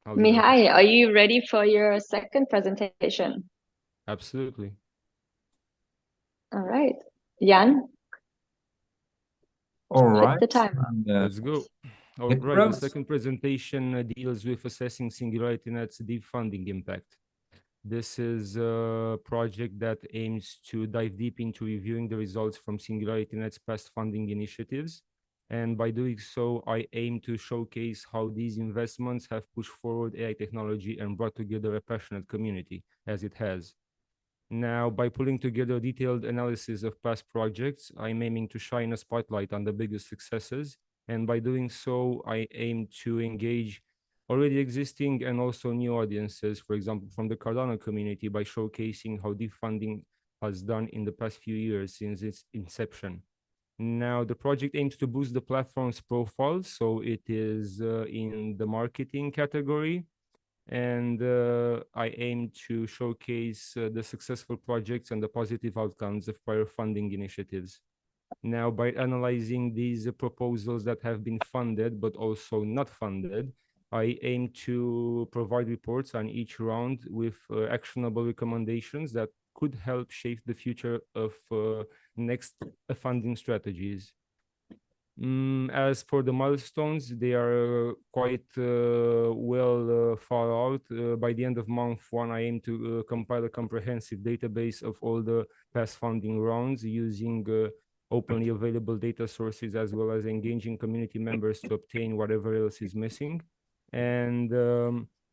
Mihai, are you ready for your second presentation? Absolutely. All right. Jan? All right. The timer. Let's go. All right, the second presentation deals with assessing SingularityNet's deep funding impact. This is a project that aims to dive deep into reviewing the results from SingularityNet's past funding initiatives. And by doing so, I aim to showcase how these investments have pushed forward AI technology and brought together a passionate community, as it has. Now, by pulling together a detailed analysis of past projects, I'm aiming to shine a spotlight on the biggest successes. And by doing so, I aim to engage already existing and also new audiences, for example, from the Cardano community, by showcasing how deep funding has done in the past few years since its inception. Now, the project aims to boost the platform's profile, so it is in the marketing category. And I aim to showcase the successful projects and the positive outcomes of prior funding initiatives. Now, by analyzing these proposals that have been funded but also not funded, I aim to provide reports on each round with actionable recommendations that could help shape the future of next funding strategies. As for the milestones, they are quite far out. By the end of month 1, I aim to compile a comprehensive database of all the past funding rounds using openly available data sources, as well as engaging community members to obtain whatever else is missing. And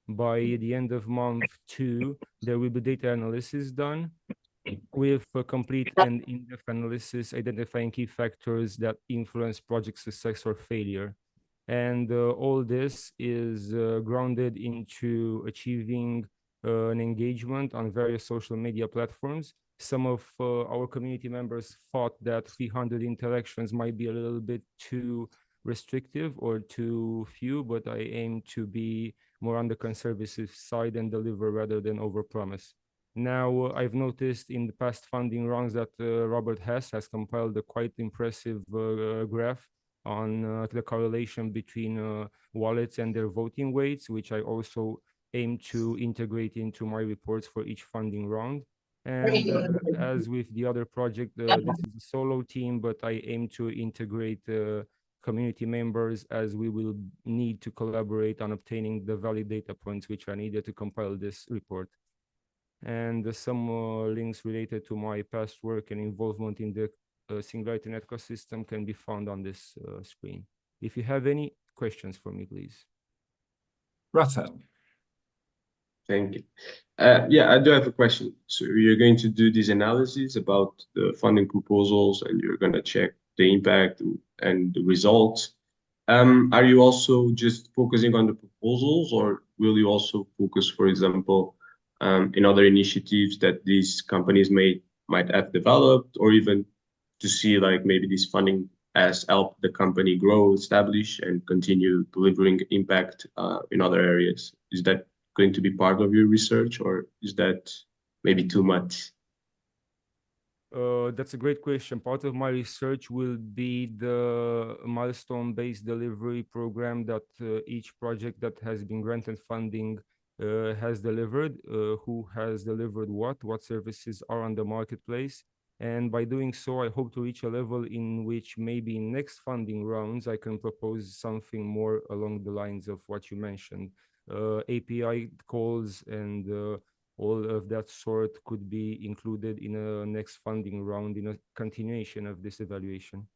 by the end of month 2, there will be data analysis done with a complete and in-depth analysis identifying key factors that influence project success or failure. And all this is grounded into achieving an engagement on various social media platforms. Some of our community members thought that 300 interactions might be a little bit too restrictive or too few, but I aim to be more on the conservative side and deliver rather than overpromise. Now, I've noticed in the past funding rounds that Robert Hess has compiled a quite impressive graph on the correlation between wallets and their voting weights, which I also aim to integrate into my reports for each funding round. And as with the other project, this is a solo team, but I aim to integrate community members, as we will need to collaborate on obtaining the valid data points which are needed to compile this report. And some links related to my past work and involvement in the SingularityNET ecosystem can be found on this screen. If you have any questions for me, please. Raphael. Thank you. Yeah, I do have a question. So you're going to do this analysis about the funding proposals, and you're going to check the impact and the results. Are you also just focusing on the proposals, or will you also focus, for example, in other initiatives that these companies might have developed, or even to see like maybe this funding has helped the company grow, establish, and continue delivering impact in other areas? Is that going to be part of your research, or is that maybe too much? That's a great question. Part of my research will be the milestone-based delivery program that each project that has been granted funding has delivered, who has delivered what services are on the marketplace. And by doing so, I hope to reach a level in which maybe in next funding rounds, I can propose something more along the lines of what you mentioned. API calls and all of that sort could be included in a next funding round in a continuation of this evaluation.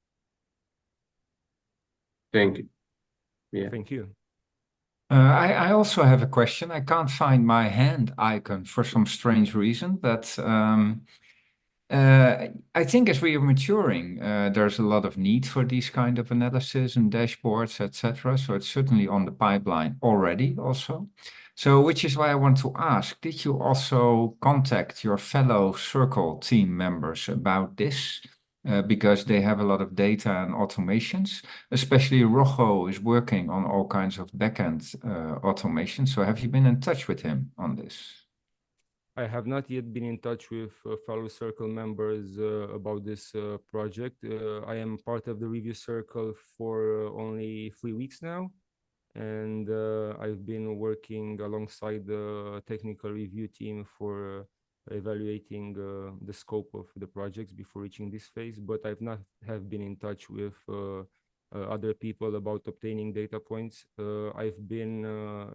Thank you. Yeah. Thank you. I also have a question. I can't find my hand icon for some strange reason, but I think as we are maturing, there's a lot of need for these kind of analysis and dashboards, etc. So it's certainly on the pipeline already also. So which is why I want to ask, did you also contact your fellow Circle team members about this? Because they have a lot of data and automations, especially Rojo is working on all kinds of backend automation. So have you been in touch with him on this? I have not yet been in touch with fellow Circle members about this project. I am part of the review circle for only 3 weeks now, and I've been working alongside the technical review team for evaluating the scope of the projects before reaching this phase, but I've not have been in touch with other people about obtaining data points. I've been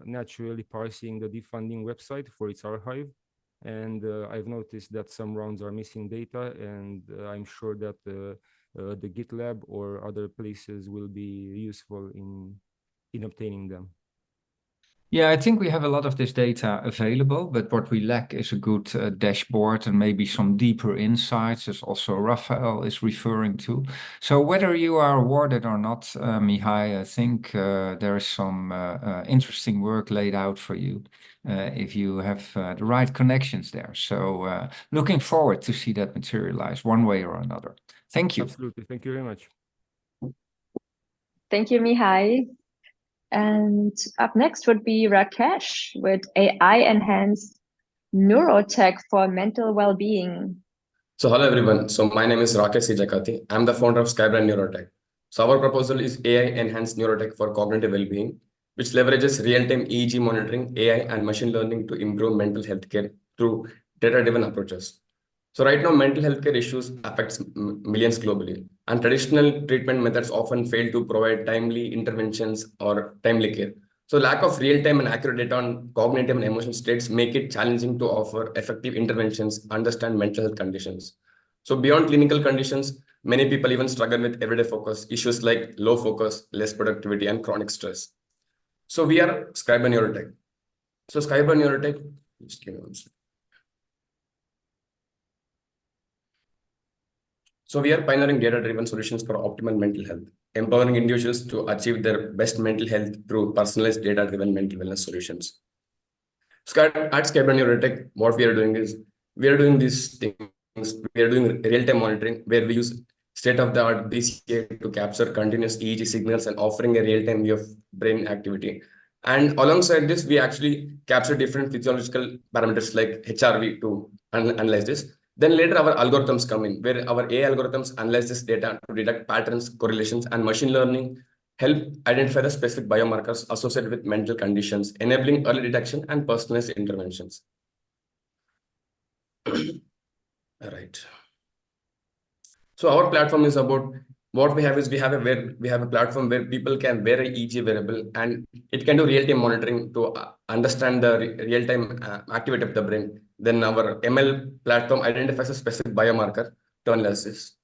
naturally parsing the deep funding website for its archive, and I've noticed that some rounds are missing data, and I'm sure that the GitLab or other places will be useful in obtaining them. Yeah, I think we have a lot of this data available, but what we lack is a good dashboard and maybe some deeper insights, as also Raphael is referring to. So whether you are awarded or not, Mihai, I think there is some interesting work laid out for you if you have the right connections there. So looking forward to see that materialize one way or another. Thank you. Absolutely. Thank you very much. Thank you, Mihai. And up next would be Rakesh with AI-enhanced neurotech for mental well-being. So hello everyone. So my name is Rakesh Jakati. I'm the founder of Skybrand Neurotech. So our proposal is AI-enhanced neurotech for cognitive well-being, which leverages real-time EEG monitoring, AI, and machine learning to improve mental health care through data-driven approaches. So right now, mental health care issues affects millions globally, and traditional treatment methods often fail to provide timely interventions or timely care. So lack of real-time and accurate data on cognitive and emotional states make it challenging to offer effective interventions, understand mental health conditions. So beyond clinical conditions, many people even struggle with everyday focus, issues like low focus, less productivity, and chronic stress. So we are Skybrand Neurotech. So Skybrand Neurotech, just give me one second. So we are pioneering data-driven solutions for optimal mental health, empowering individuals to achieve their best mental health through personalized data-driven mental wellness solutions. So at Skybrand Neurotech, what we are doing is we are doing these things. We are doing real-time monitoring where we use state-of-the-art BCA to capture continuous EEG signals and offering a real-time view of brain activity. And alongside this, we actually capture different physiological parameters like HRV to analyze this. Then later our algorithms come in, where our AI algorithms analyze this data to detect patterns, correlations, and machine learning help identify the specific biomarkers associated with mental conditions, enabling early detection and personalized interventions. All right. So our platform is about what we have is we have a platform where people can wear an EEG wearable and it can do real-time monitoring to understand the real-time activity of the brain. Then our ML platform identifies a specific biomarker to analyze this.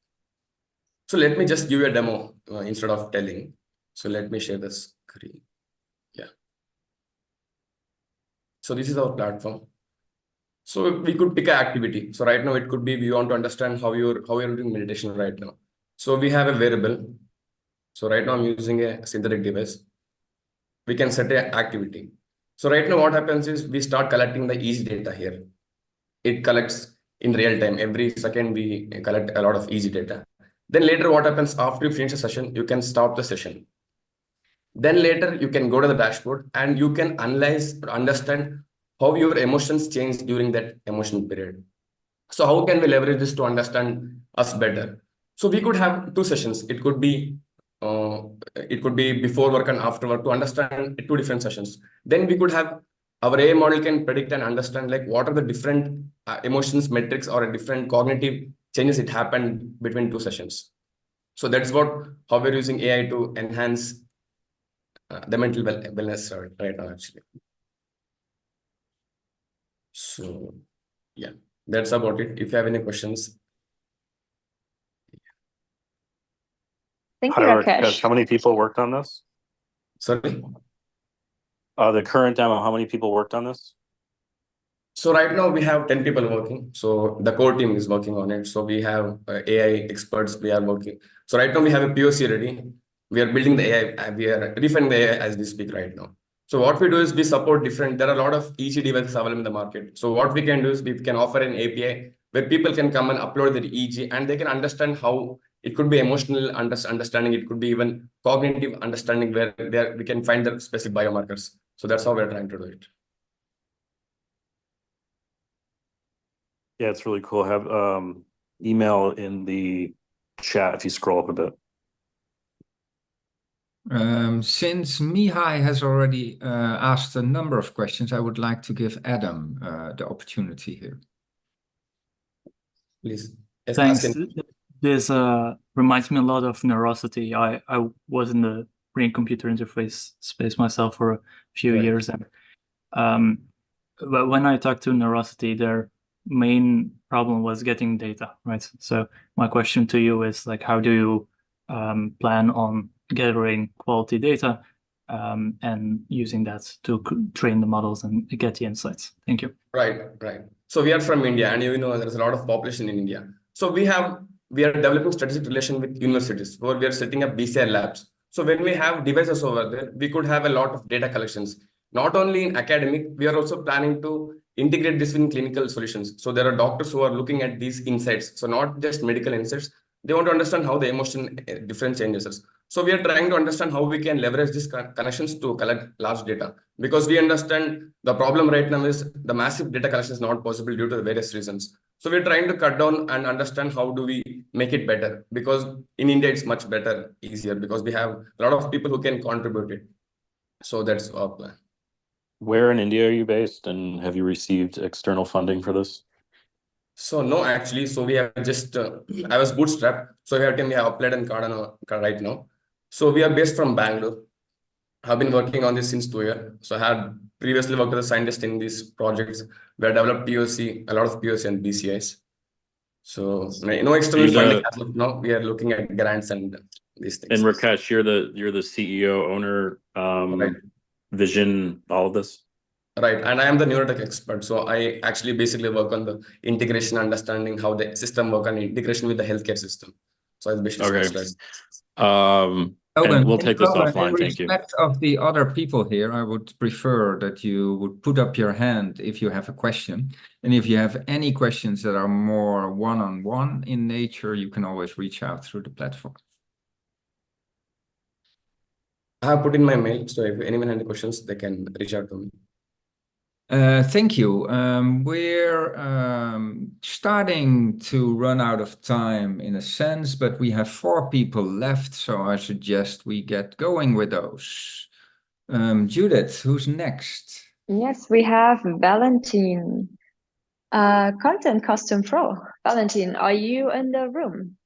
So let me just give you a demo instead of telling. So let me share the screen. Yeah. So this is our platform. So we could pick an activity. So right now it could be we want to understand how you're doing meditation right now. So we have a variable. So right now I'm using a synthetic device. We can set an activity. So right now what happens is we start collecting the EEG data here. It collects in real time. Every second we collect a lot of EEG data. Then later what happens after you finish the session, you can stop the session. Then later you can go to the dashboard and you can analyze or understand how your emotions change during that emotional period. So how can we leverage this to understand us better? So we could have 2 sessions. It could be before work and after work to understand 2 different sessions. Then we could have our AI model can predict and understand like what are the different emotions metrics or different cognitive changes it happened between 2 sessions. So that's how we're using AI to enhance the mental wellness right now actually. So yeah, that's about it. If you have any questions. Thank you, Hi, Rakesh. how many people worked on this? Sorry. The current demo, how many people worked on this? So right now we have 10 people working. So the core team is working on it. So we have AI experts, we are working. So right now we have a POC ready. We are building the AI, we are refining the AI as we speak right now. So what we do is we support there are a lot of EG devices available in the market. So what we can do is we can offer an API where people can come and upload their EG and they can understand how it could be emotional understanding, it could be even cognitive understanding where we can find the specific biomarkers. So that's how we're trying to do it. Yeah, it's really cool. Have email in the chat if you scroll up a bit. Since Mihai has already asked a number of questions, I would like to give Adam the opportunity here. Please. Thanks. This reminds me a lot of Neurosity. I was in the brain-computer interface space myself for a few years, and but when I talked to Neurosity, their main problem was getting data, right? So my question to you is like, how do you plan on gathering quality data and using that to train the models and get the insights? Thank you. Right. So we are from India, and there's a lot of population in India. So we are developing strategic relation with universities where we are setting up BCI labs. So when we have devices over there, we could have a lot of data collections. Not only in academic, we are also planning to integrate this in clinical solutions. So there are doctors who are looking at these insights. So not just medical insights, they want to understand how the emotion difference changes. So we are trying to understand how we can leverage these connections to collect large data, because we understand the problem right now is the massive data collection is not possible due to various reasons. So we're trying to cut down and understand how do we make it better, because in India it's much better, easier, because we have a lot of people who can contribute it. So that's our plan. Where in India are you based, and have you received external funding for this? So no, actually, so we have just, I was bootstrapped. So we have applied and card right now. So we are based from Bangalore. I've been working on this since 2 years. So I had previously worked as a scientist in these projects. We have developed POC, a lot of POC and BCIs. So no external funding as of now. We are looking at grants and these things. And Rakesh, you're the CEO, owner, right. Vision, all of this? Right, and I am the neurotech expert. So I actually basically work on the integration, understanding how the system works and integration with the healthcare system. So I basically specialize. And we'll take this offline. Thank you. In respect of the other people here, I would prefer that you would put up your hand if you have a question. And if you have any questions that are more one-on-one in nature, you can always reach out through the platform. I have put in my mail, so if anyone has any questions, they can reach out to me. Thank you. We're starting to run out of time in a sense, but we have 4 people left, so I suggest we get going with those. Judith, who's next? Yes, we have Valentin, Content Custom Pro. Valentin, are you in the room?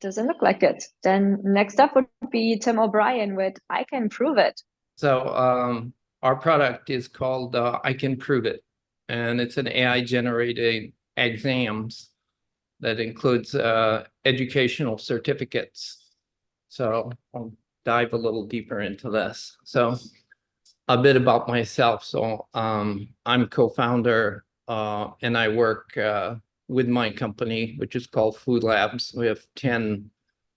Doesn't look like it. Then next up would be Tim O'Brien with I Can Prove It. So our product is called I Can Prove It, and it's an AI-generated exams that includes educational certificates. So I'll dive a little deeper into this. So a bit about myself. So I'm co-founder and I work with my company, which is called Food Labs. We have 10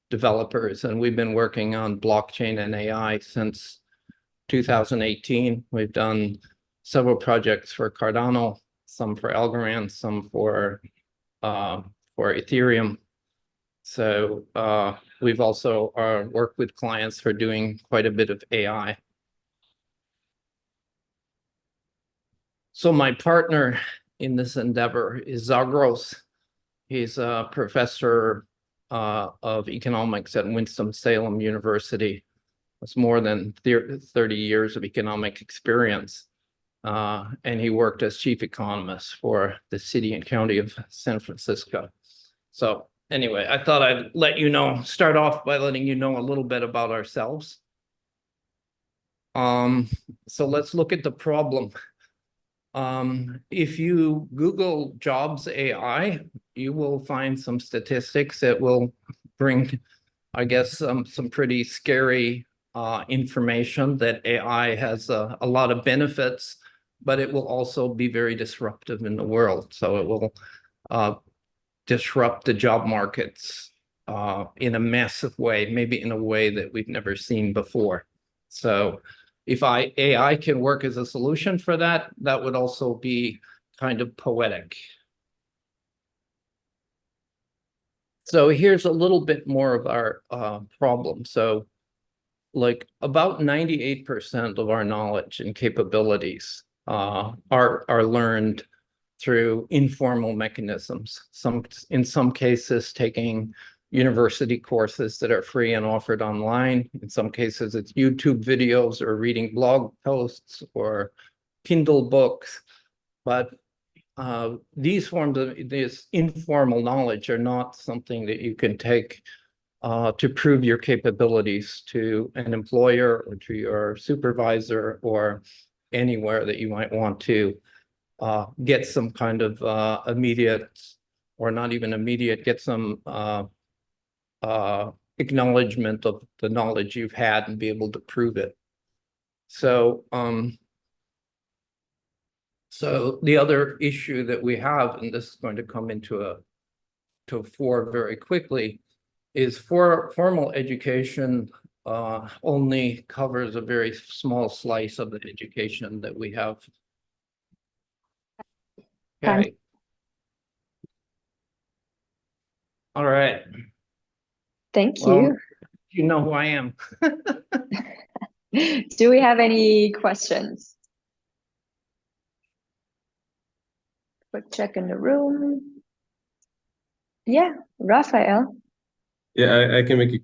developers, and we've been working on blockchain and AI since 2018. We've done several projects for Cardano, some for Algorand, some for Ethereum. So we've also worked with clients for doing quite a bit of AI. So my partner in this endeavor is Zagros. He's a professor of economics at Winston-Salem University. That's more than 30 years of economic experience. And he worked as chief economist for the city and county of San Francisco. So anyway, I thought I'd let you know, start off by letting you know a little bit about ourselves. So let's look at the problem. If you Google jobs AI, you will find some statistics that will bring, I guess, some pretty scary information that AI has a lot of benefits, but it will also be very disruptive in the world. So it will disrupt the job markets in a massive way, maybe in a way that we've never seen before. So if AI can work as a solution for that, that would also be kind of poetic. So here's a little bit more of our problem. So like about 98% of our knowledge and capabilities are learned through informal mechanisms. In some cases, taking university courses that are free and offered online. In some cases, it's YouTube videos or reading blog posts or Kindle books. But these forms of this informal knowledge are not something that you can take to prove your capabilities to an employer or to your supervisor or anywhere that you might want to get some kind of immediate, or not even immediate, get some acknowledgement of the knowledge you've had and be able to prove it. So, so the other issue that we have, and this is going to come into to fore very quickly, is formal education only covers a very small slice of the education that we have. Okay. All right. Thank you. You know who I am. Do we have any questions? Quick check in the room. Yeah, Raphael. Yeah, I can make a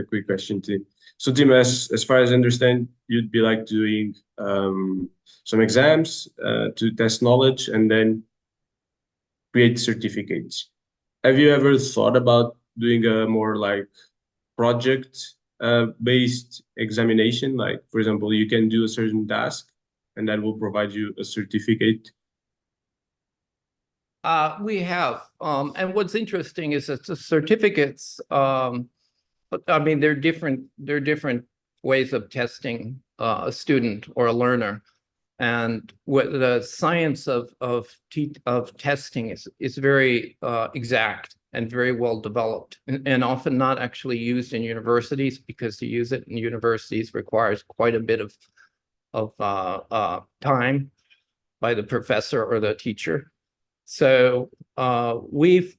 quick question too. So Tim, as far as I understand, you'd be like doing some exams to test knowledge and then create certificates. Have you ever thought about doing a more like project based examination? Like, for example, you can do a certain task and that will provide you a certificate. We have, and what's interesting is that the certificates, I mean, they're different ways of testing a student or a learner. And what the science of testing is very exact and very well developed, and often not actually used in universities, because to use it in universities requires quite a bit of time by the professor or the teacher. So we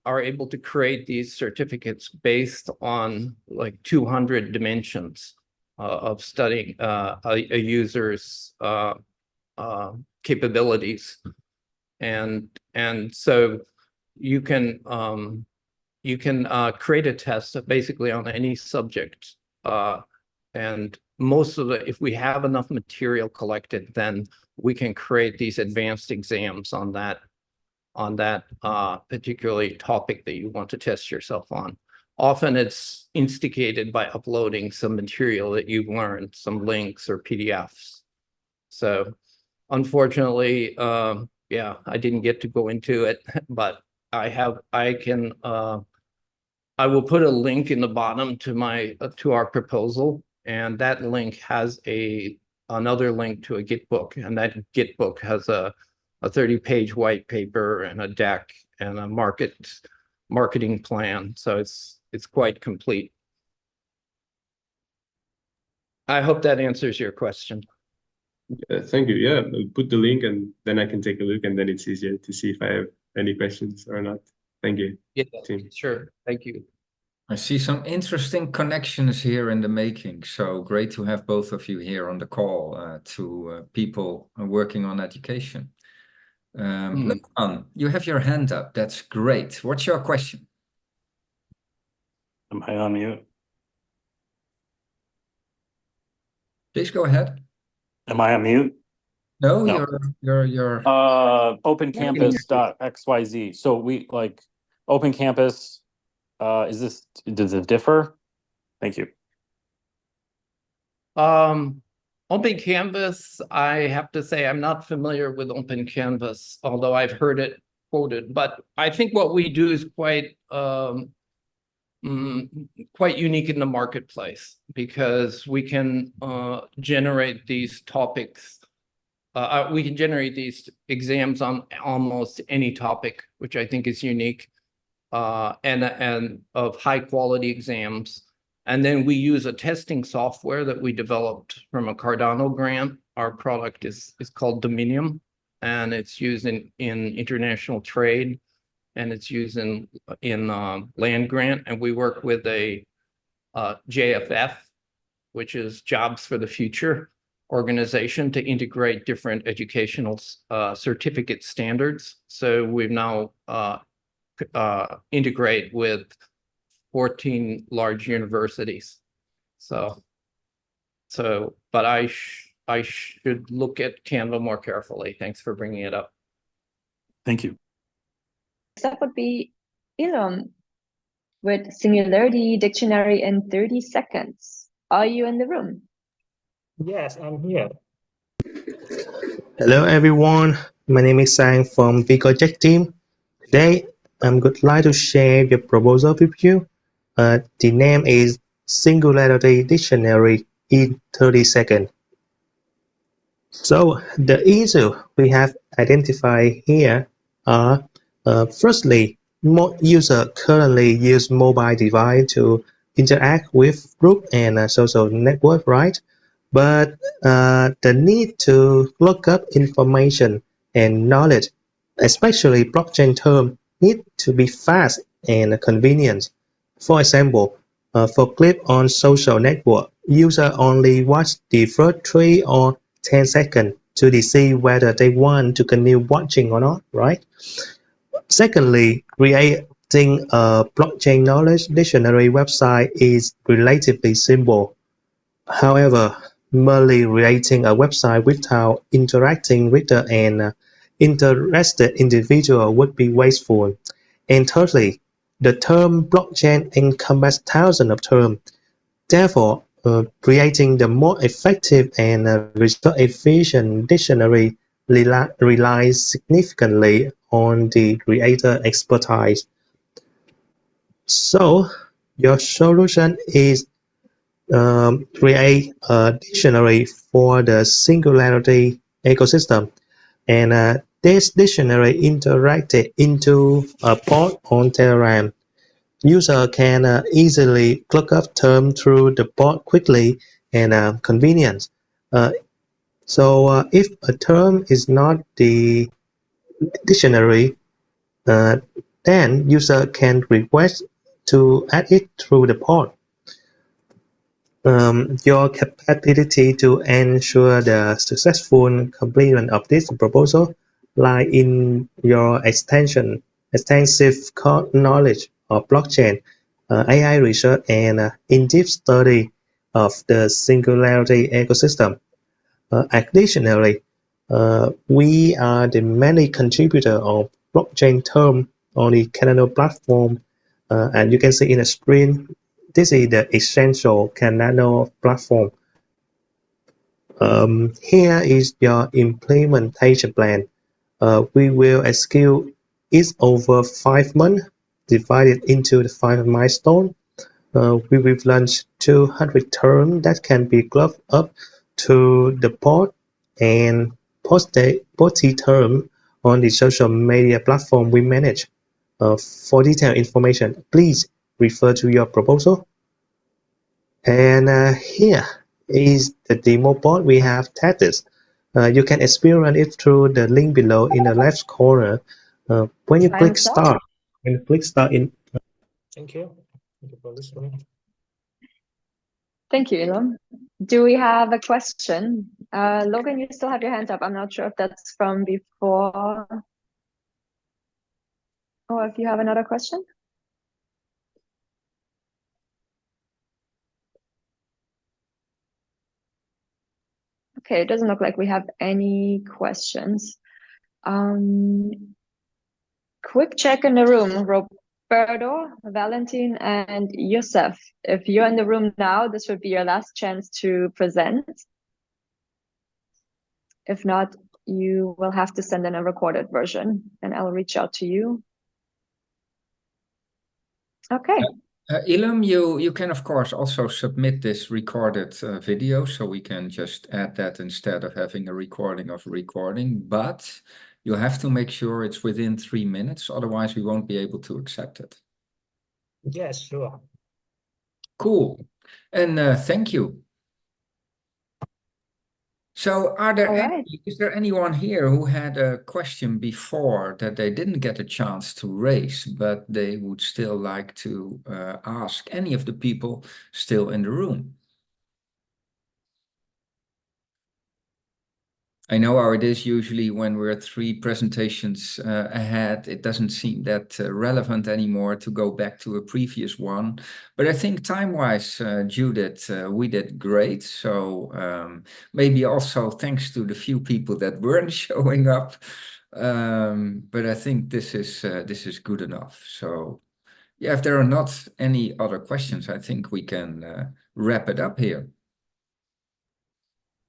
are able to create these certificates based on like 200 dimensions of studying a user's capabilities, and so you can create a test basically on any subject, and most of it, if we have enough material collected, then we can create these advanced exams on that particularly topic that you want to test yourself on. Often it's instigated by uploading some material that you've learned, some links or PDFs. So unfortunately, yeah, I didn't get to go into it, but I will put a link in the bottom to our proposal, and that link has another link to a Git book, and that Git book has a 30-page white paper and a deck and a marketing plan. So it's quite complete. I hope that answers your question. Thank you. Yeah, I'll put the link and then I can take a look, and then it's easier to see if I have any questions or not. Thank you. Yeah, Tim. sure. Thank you. I see some interesting connections here in the making. So great to have both of you here on the call to people working on education. You have your hand up. That's great. What's your question? Am I on mute? Please go ahead. Am I on mute? No, No. you're opencampus.xyz. So we like Open Campus. Does it differ? Thank you. Open Canvas, I have to say, I'm not familiar with Open Canvas, although I've heard it quoted. But I think what we do is quite unique in the marketplace, because we can generate these topics. We can generate these exams on almost any topic, which I think is unique, and of high quality exams. And then we use a testing software that we developed from a Cardano grant. Our product is called Dominium, and it's used in international trade, and it's used in land grant. And we work with a JFF, which is Jobs for the Future organization, to integrate different educational certificate standards. So we've now integrate with 14 large universities. But I should look at Canva more carefully. Thanks for bringing it up. Thank you. That would be Elon with Singularity Dictionary in 30 seconds. Are you in the room? Yes, I'm here. Hello everyone, my name is Sang from VigoJet team. Today, I would like to share the proposal with you. The name is Singularity Dictionary in 30 seconds. So the issue we have identified here are, firstly, more users currently use mobile device to interact with group and social network, right? But the need to look up information and knowledge, especially blockchain term, need to be fast and convenient. For example, for clip on social network, user only watch the first 3 or 10 seconds to decide whether they want to continue watching or not, right? Secondly, creating a blockchain knowledge dictionary website is relatively simple. However, merely creating a website without interacting with an interested individual would be wasteful. And thirdly, the term blockchain encompasses thousands of terms. Therefore, creating the more effective and result-efficient dictionary relies significantly on the creator expertise. So, your solution is create a dictionary for the Singularity ecosystem, and this dictionary interacted into a bot on Telegram. User can easily look up terms through the bot quickly and convenient. So if a term is not the dictionary, then user can request to add it through the bot. Your capability to ensure the successful completion of this proposal lie in your extensive knowledge of blockchain, AI research, and in-depth study of the Singularity ecosystem. Additionally, we are the main contributor of blockchain term on the Cardano platform, and you can see in the screen, this is the essential Cardano platform. Here is your implementation plan. We will execute it over 5 months, divided into the 5 milestones. We will launch 200 terms that can be glued up to the bot and post the term on the social media platform we manage. For detailed information, please refer to your proposal. And here is the demo bot we have tested. You can experience it through the link below in the left corner. When you click start, in Thank you. Thank you for listening. Thank you, Elon. Do we have a question? Logan, you still have your hand up. I'm not sure if that's from before. Or if you have another question. Okay, it doesn't look like we have any questions. Quick check in the room. Roberto, Valentin, and Yusuf. If you're in the room now, this would be your last chance to present. If not, you will have to send in a recorded version and I'll reach out to you. Okay. Ilham, you can of course also submit this recorded video, so we can just add that instead of having a recording of a recording, but you have to make sure it's within 3 minutes, otherwise we won't be able to accept it. Yes, sure. Cool. And thank you. So is there anyone here who had a question before that they didn't get a chance to raise, but they would still like to ask any of the people still in the room? I know how it is usually when we're 3 presentations ahead. It doesn't seem that relevant anymore to go back to a previous one. But I think time-wise, Judith, we did great. So maybe also thanks to the few people that weren't showing up. But I think this is good enough. So yeah, if there are not any other questions, I think we can wrap it up here.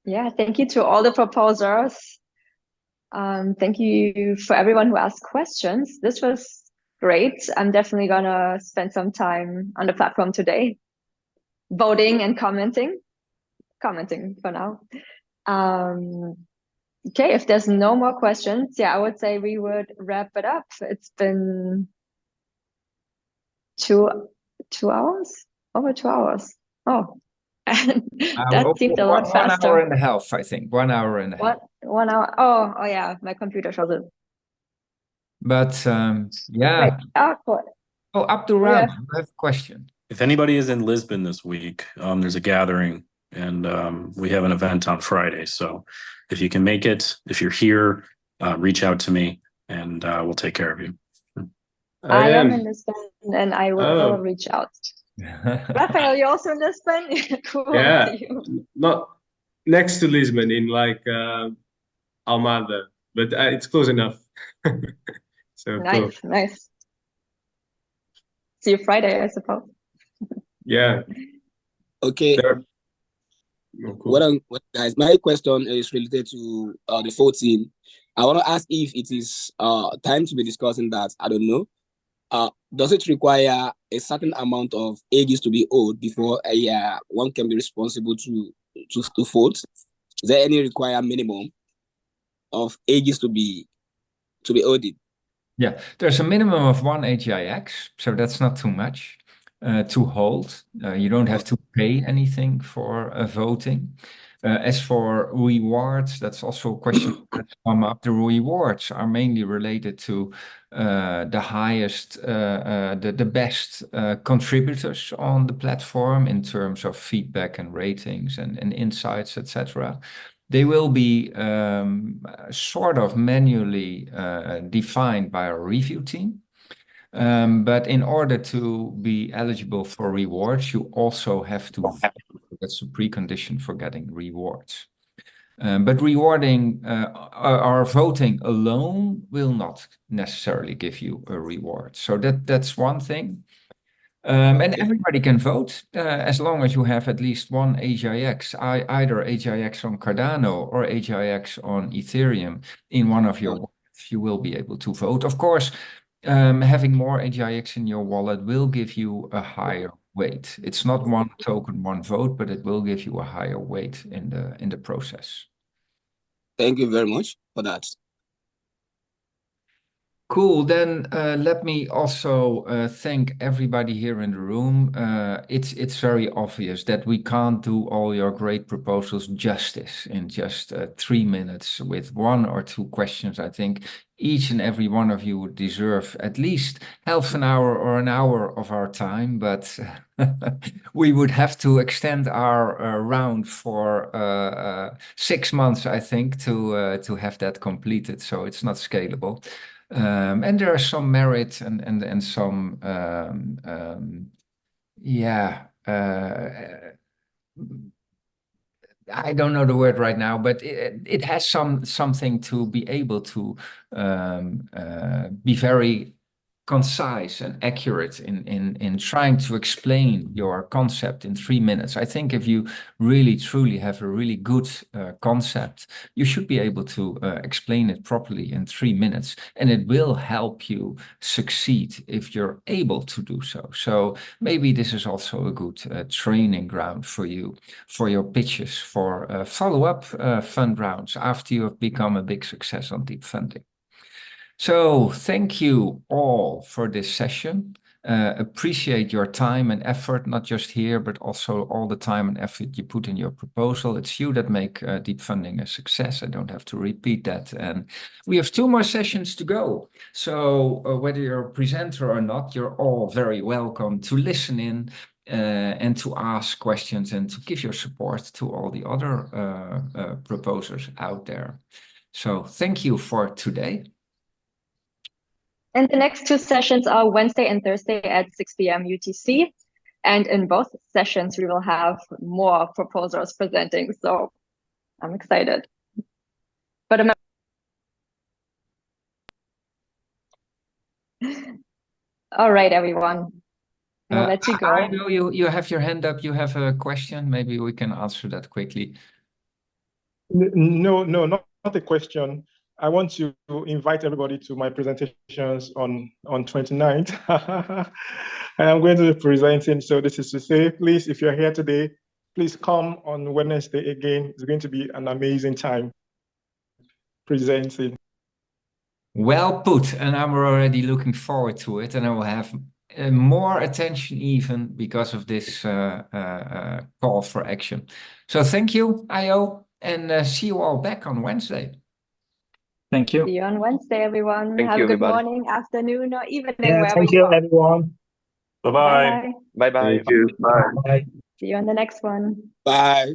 Yeah, thank you to all the proposers. Thank you for everyone who asked questions. This was great. I'm definitely gonna spend some time on the platform today, voting and commenting for now. Okay, if there's no more questions, yeah, I would say we would wrap it up. It's been two hours, over 2 hours. Oh, that seemed a lot faster. 1 hour and a half, I think. 1 hour and a half. 1 hour. Oh yeah, my computer shows it. But yeah. Wait, cool. Oh, Abdurrahman, I have a question. If anybody is in Lisbon this week, there's a gathering, and we have an event on Friday. So if you can make it, if you're here, reach out to me, and we'll take care of you. I am in Lisbon, and I will reach out. Raphael, you're also in Lisbon? Cool. Yeah, not next to Lisbon, in like Almada, but it's close enough. So nice, cool. Nice. See you Friday, I suppose. Yeah. Okay. Cool. Guys, my question is related to the voting. I want to ask if it is time to be discussing that. I don't know. Does it require a certain amount of ages to be old before one can be responsible to vote? Is there any required minimum of ages to be old? Yeah, there's a minimum of 1 AGIX, so that's not too much to hold. You don't have to pay anything for voting. As for rewards, that's also a question that's come up. The rewards are mainly related to the highest, the best contributors on the platform in terms of feedback and ratings and insights, etc. They will be sort of manually defined by our review team. But in order to be eligible for rewards, you also have to vote. That's a precondition for getting rewards. But rewarding or voting alone will not necessarily give you a reward. So that's one thing. And everybody can vote as long as you have at least 1 AGIX, either AGIX on Cardano or AGIX on Ethereum in one of your wallets, you will be able to vote. Of course, having more AGIX in your wallet will give you a higher weight. It's not 1 token, 1 vote, but it will give you a higher weight in the process. Thank you very much for that. Cool. Then let me also thank everybody here in the room. It's very obvious that we can't do all your great proposals justice in just 3 minutes with 1 or 2 questions. I think each and every one of you would deserve at least half an hour or an hour of our time, but we would have to extend our round for 6 months, I think, to have that completed. So it's not scalable. And there are some merit and some I don't know the word right now, but it has something to be able to be very concise and accurate in trying to explain your concept in 3 minutes. I think if you really truly have a really good concept, you should be able to explain it properly in 3 minutes, and it will help you succeed if you're able to do so. So maybe this is also a good training ground for you, for your pitches, for follow-up fund rounds after you have become a big success on deep funding. So thank you all for this session. Appreciate your time and effort, not just here, but also all the time and effort you put in your proposal. It's you that make deep funding a success. I don't have to repeat that. And we have 2 more sessions to go. So whether you're a presenter or not, you're all very welcome to listen in and to ask questions and to give your support to all the other proposers out there. So thank you for today. And the next 2 sessions are Wednesday and Thursday at 6 p.m. UTC. And in both sessions, we will have more proposals presenting. So I'm excited. But all right, everyone. I'll let you go. I know you have your hand up. You have a question. Maybe we can answer that quickly. No, not a question. I want to invite everybody to my presentations on 29th. And I'm going to be presenting. So this is to say, please, if you're here today, please come on Wednesday again. It's going to be an amazing time presenting. Well put, and I'm already looking forward to it, and I will have more attention even because of this call for action. So thank you, IO, and see you all back on Wednesday. Thank you. See you on Wednesday, everyone. Thank Have you, a good everybody. morning, afternoon, or evening, Yeah, wherever thank you you, are. everyone. Bye-bye. Bye. Bye-bye. Thank you. Bye. Bye. See you on the next one. Bye.